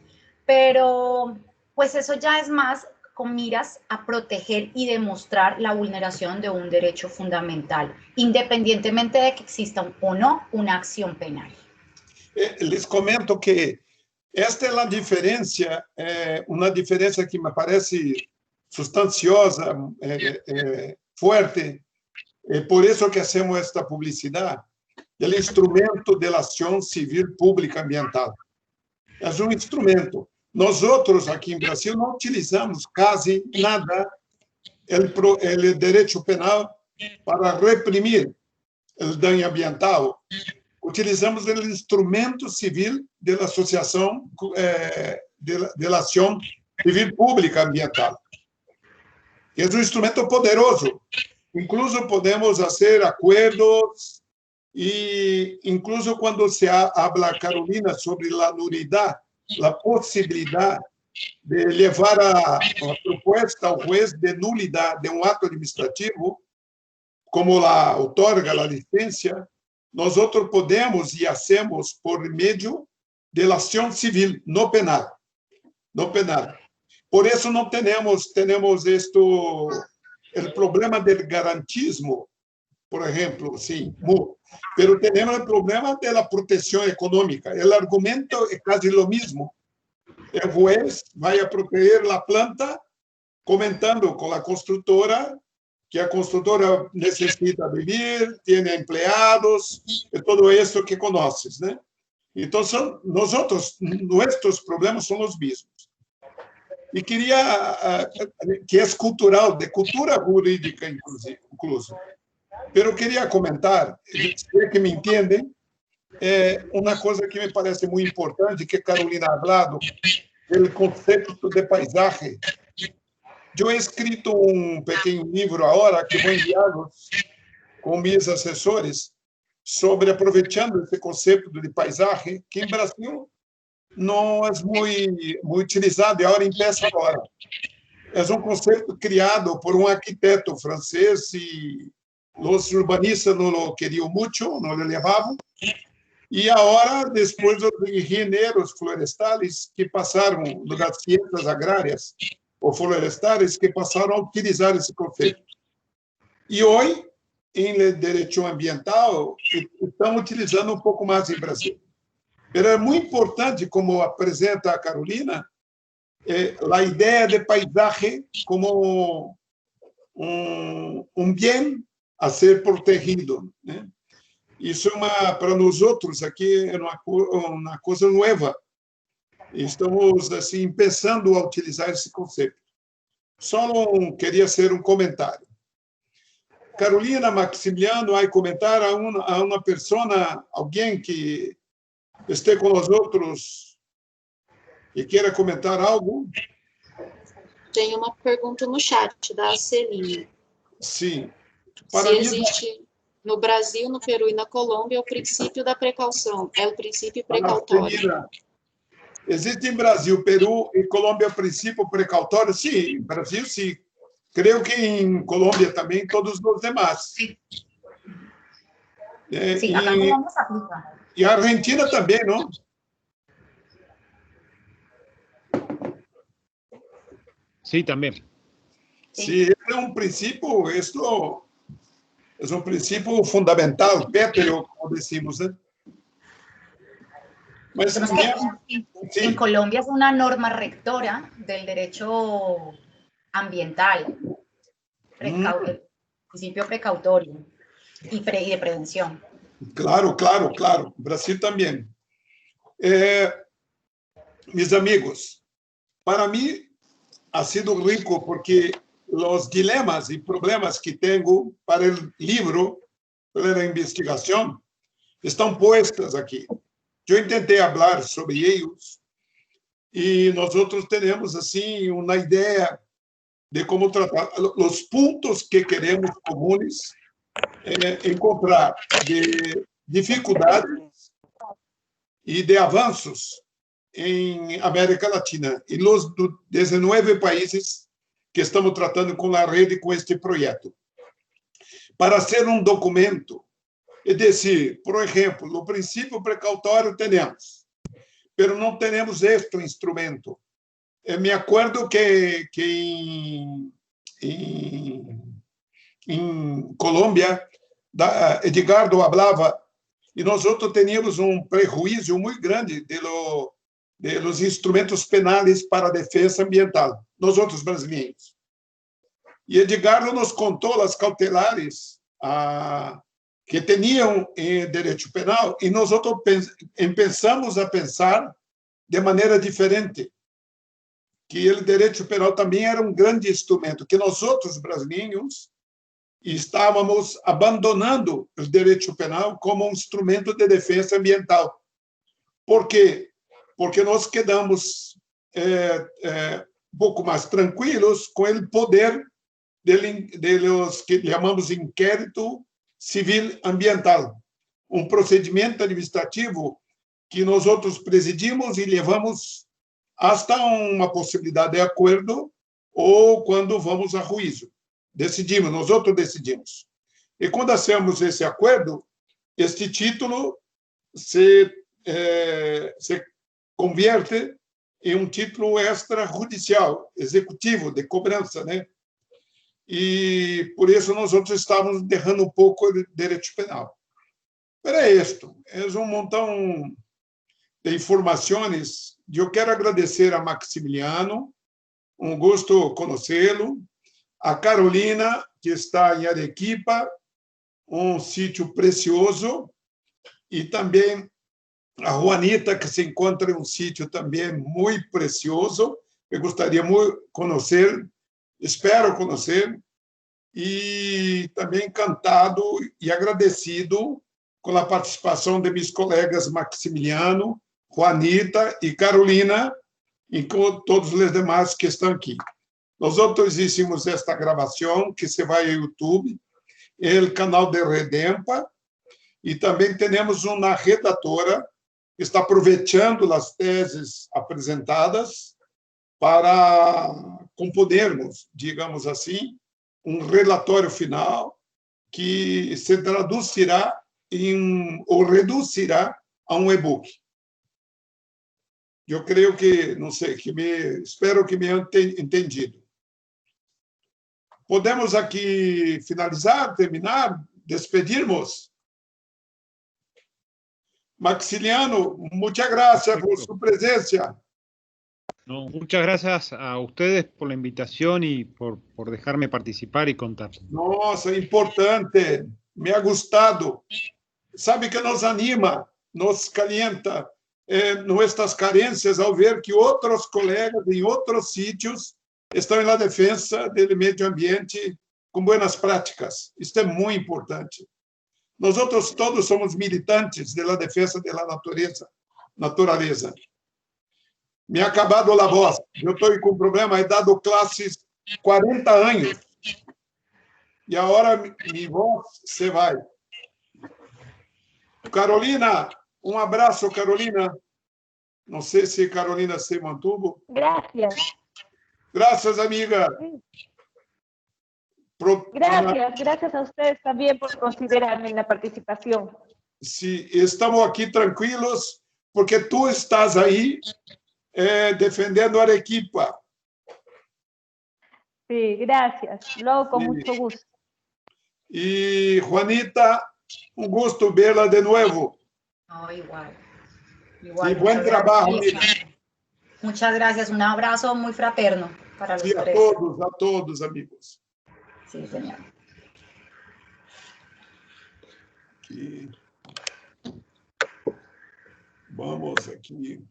pero pues eso ya es más con miras a proteger y demostrar la vulneración de un derecho fundamental, independientemente de que exista o no una acción penal. Les comento que esta es la diferencia, una diferencia que me parece sustanciosa, fuerte, por eso que hacemos esta publicidad, el instrumento de la acción civil pública ambiental. Es un instrumento. Nosotros aquí en Brasil no utilizamos casi nada el derecho penal para reprimir el daño ambiental, utilizamos o instrumento civil da Associação de Ação Civil Pública Ambiental. É um instrumento poderoso. Incluso podemos fazer acordos e, incluso quando se habla, Carolina, sobre a nulidade, a possibilidade de levar a proposta ao juez de nulidade de um ato administrativo, como a outorga a licença, nós podemos e hacemos por meio de ação civil, não penal. Não penal. Por isso não temos o problema do garantismo, por exemplo, sim, pero temos o problema da proteção econômica. O argumento é quase o mesmo. O juez vai a proteger a planta, comentando com a construtora que a construtora necessita vivir, tem empregados, e tudo isso que conheces, né? Então, nossos problemas são os mesmos. E queria, que é cultural, de cultura jurídica, incluso. Pero queria comentar, se é que me entendem, uma coisa que me parece muito importante, que Carolina ha hablado, do conceito de paisagem. Eu he escrito um pequeno livro agora, que vou enviá-los com meus assessores, sobre aproveitando esse conceito de paisagem, que em Brasil não é muito utilizado, e agora empieza agora. É um conceito criado por um arquiteto francês, e os urbanistas não o queriam muito, não o levavam, e agora, depois, os engenheiros florestais que passaram das ciências agrárias ou florestais, que passaram a utilizar esse conceito. E hoje, em direito ambiental, estão utilizando um pouco mais em Brasil. Mas é muito importante, como apresenta a Carolina, a ideia de paisagem como um bem a ser protegido, né? Isso para nós outros aqui é uma coisa nova. Estamos assim pensando a utilizar esse conceito. Só não queria ser um comentário. Carolina, Maximiliano, vai comentar a uma pessoa, alguém que esteja com nós outros e queira comentar algo? Tem uma pergunta no chat da Celina. Sim. Se existe no Brasil, no Peru e na Colômbia o princípio da precaução, é o princípio precautório. Existe em Brasil, Peru e Colômbia o princípio precautório? Sim, Brasil sim. Creio que em Colômbia também, todos os demais. Sim, acá en Colombia se aplica. E a Argentina também, não? Sí, también. Sí, es un principio, esto es un principio fundamental, pétreo, como decimos, ¿eh? Mas, en Colombia es una norma rectora del derecho ambiental, el principio precautorio y de prevención. Claro, claro, claro. Brasil también. Mis amigos, para mí ha sido rico porque los dilemas y problemas que tengo para el libro, para la investigación, están puestos aquí. Yo intenté hablar sobre ellos y nosotros tenemos así una idea de cómo tratar los puntos que queremos comunes, encontrar de dificuldades y de avanços em América Latina e los 19 países que estamos tratando com a rede com este projeto. Para ser um documento, é dizer, por exemplo, o princípio precautório temos, mas não temos este instrumento. Me acordo que em Colômbia, Edgardo falava, e nós outros tínhamos um prejuízo muito grande de los instrumentos penais para a defesa ambiental, nós outros brasileiros. E Edgardo nos contou as cautelares que tinham em direito penal, e nós outros começamos a pensar de maneira diferente, que o direito penal também era um grande instrumento, que nós outros brasileiros e estávamos abandonando o direito penal como um instrumento de defesa ambiental. Por quê? Porque nós quedamos um pouco mais tranquilos com o poder de los que chamamos inquérito civil ambiental, um procedimento administrativo que nós outros presidimos e levamos hasta uma possibilidade de acordo ou quando vamos a juízo. Decidimos, nós outros decidimos. E quando hacemos esse acordo, este título se converte em um título extrajudicial, executivo, de cobrança, né? E por isso nós outros estávamos derrando um pouco o direito penal. Pero é isto, é um montão de informações. Eu quero agradecer a Maximiliano, um gosto conhecê-lo, a Carolina, que está em Arequipa, um sítio precioso, e também a Juanita, que se encontra em um sítio também muito precioso. Eu gostaria muito de conhecer, espero conhecer, e também encantado e agradecido com a participação de meus colegas Maximiliano, Juanita e Carolina, e com todos os demais que estão aqui. Nós outros hicimos esta gravação, que se vai ao YouTube, no canal de Redempa, e também temos uma redatora que está aproveitando as teses apresentadas para componermos, digamos assim, um relatório final que se traduzirá ou reduzirá a um e-book. Eu creio que, não sei, espero que me entendido. Podemos aqui finalizar, terminar, despedirmos? Maximiliano, muchas gracias por su presencia. No, muchas gracias a ustedes por la invitación y por dejarme participar y contar. Nossa, importante, me ha gustado. Sabe que nos anima, nos calienta nuestras carencias ao ver que outros colegas em outros sítios estão na defesa do meio ambiente com boas práticas. Isso é muito importante. Nós outros todos somos militantes da defesa da natureza. Me ha acabado a voz. Eu estou com problema, he dado classes 40 anos. E agora minha voz se vai. Carolina, um abraço, Carolina. Não sei se Carolina se mantuvo. Gracias. Gracias, amiga. Gracias a ustedes también por considerarme en la participación. Sí, estamos aquí tranquilos porque tú estás ahí defendendo Arequipa. Sí, gracias. Luego con mucho gusto. Y Juanita, un gusto verla de nuevo. No, igual. Y buen trabajo. Muchas gracias. Un abrazo muy fraterno para los tres. A todos, amigos. Sí, señor. Aqui. Vamos aqui.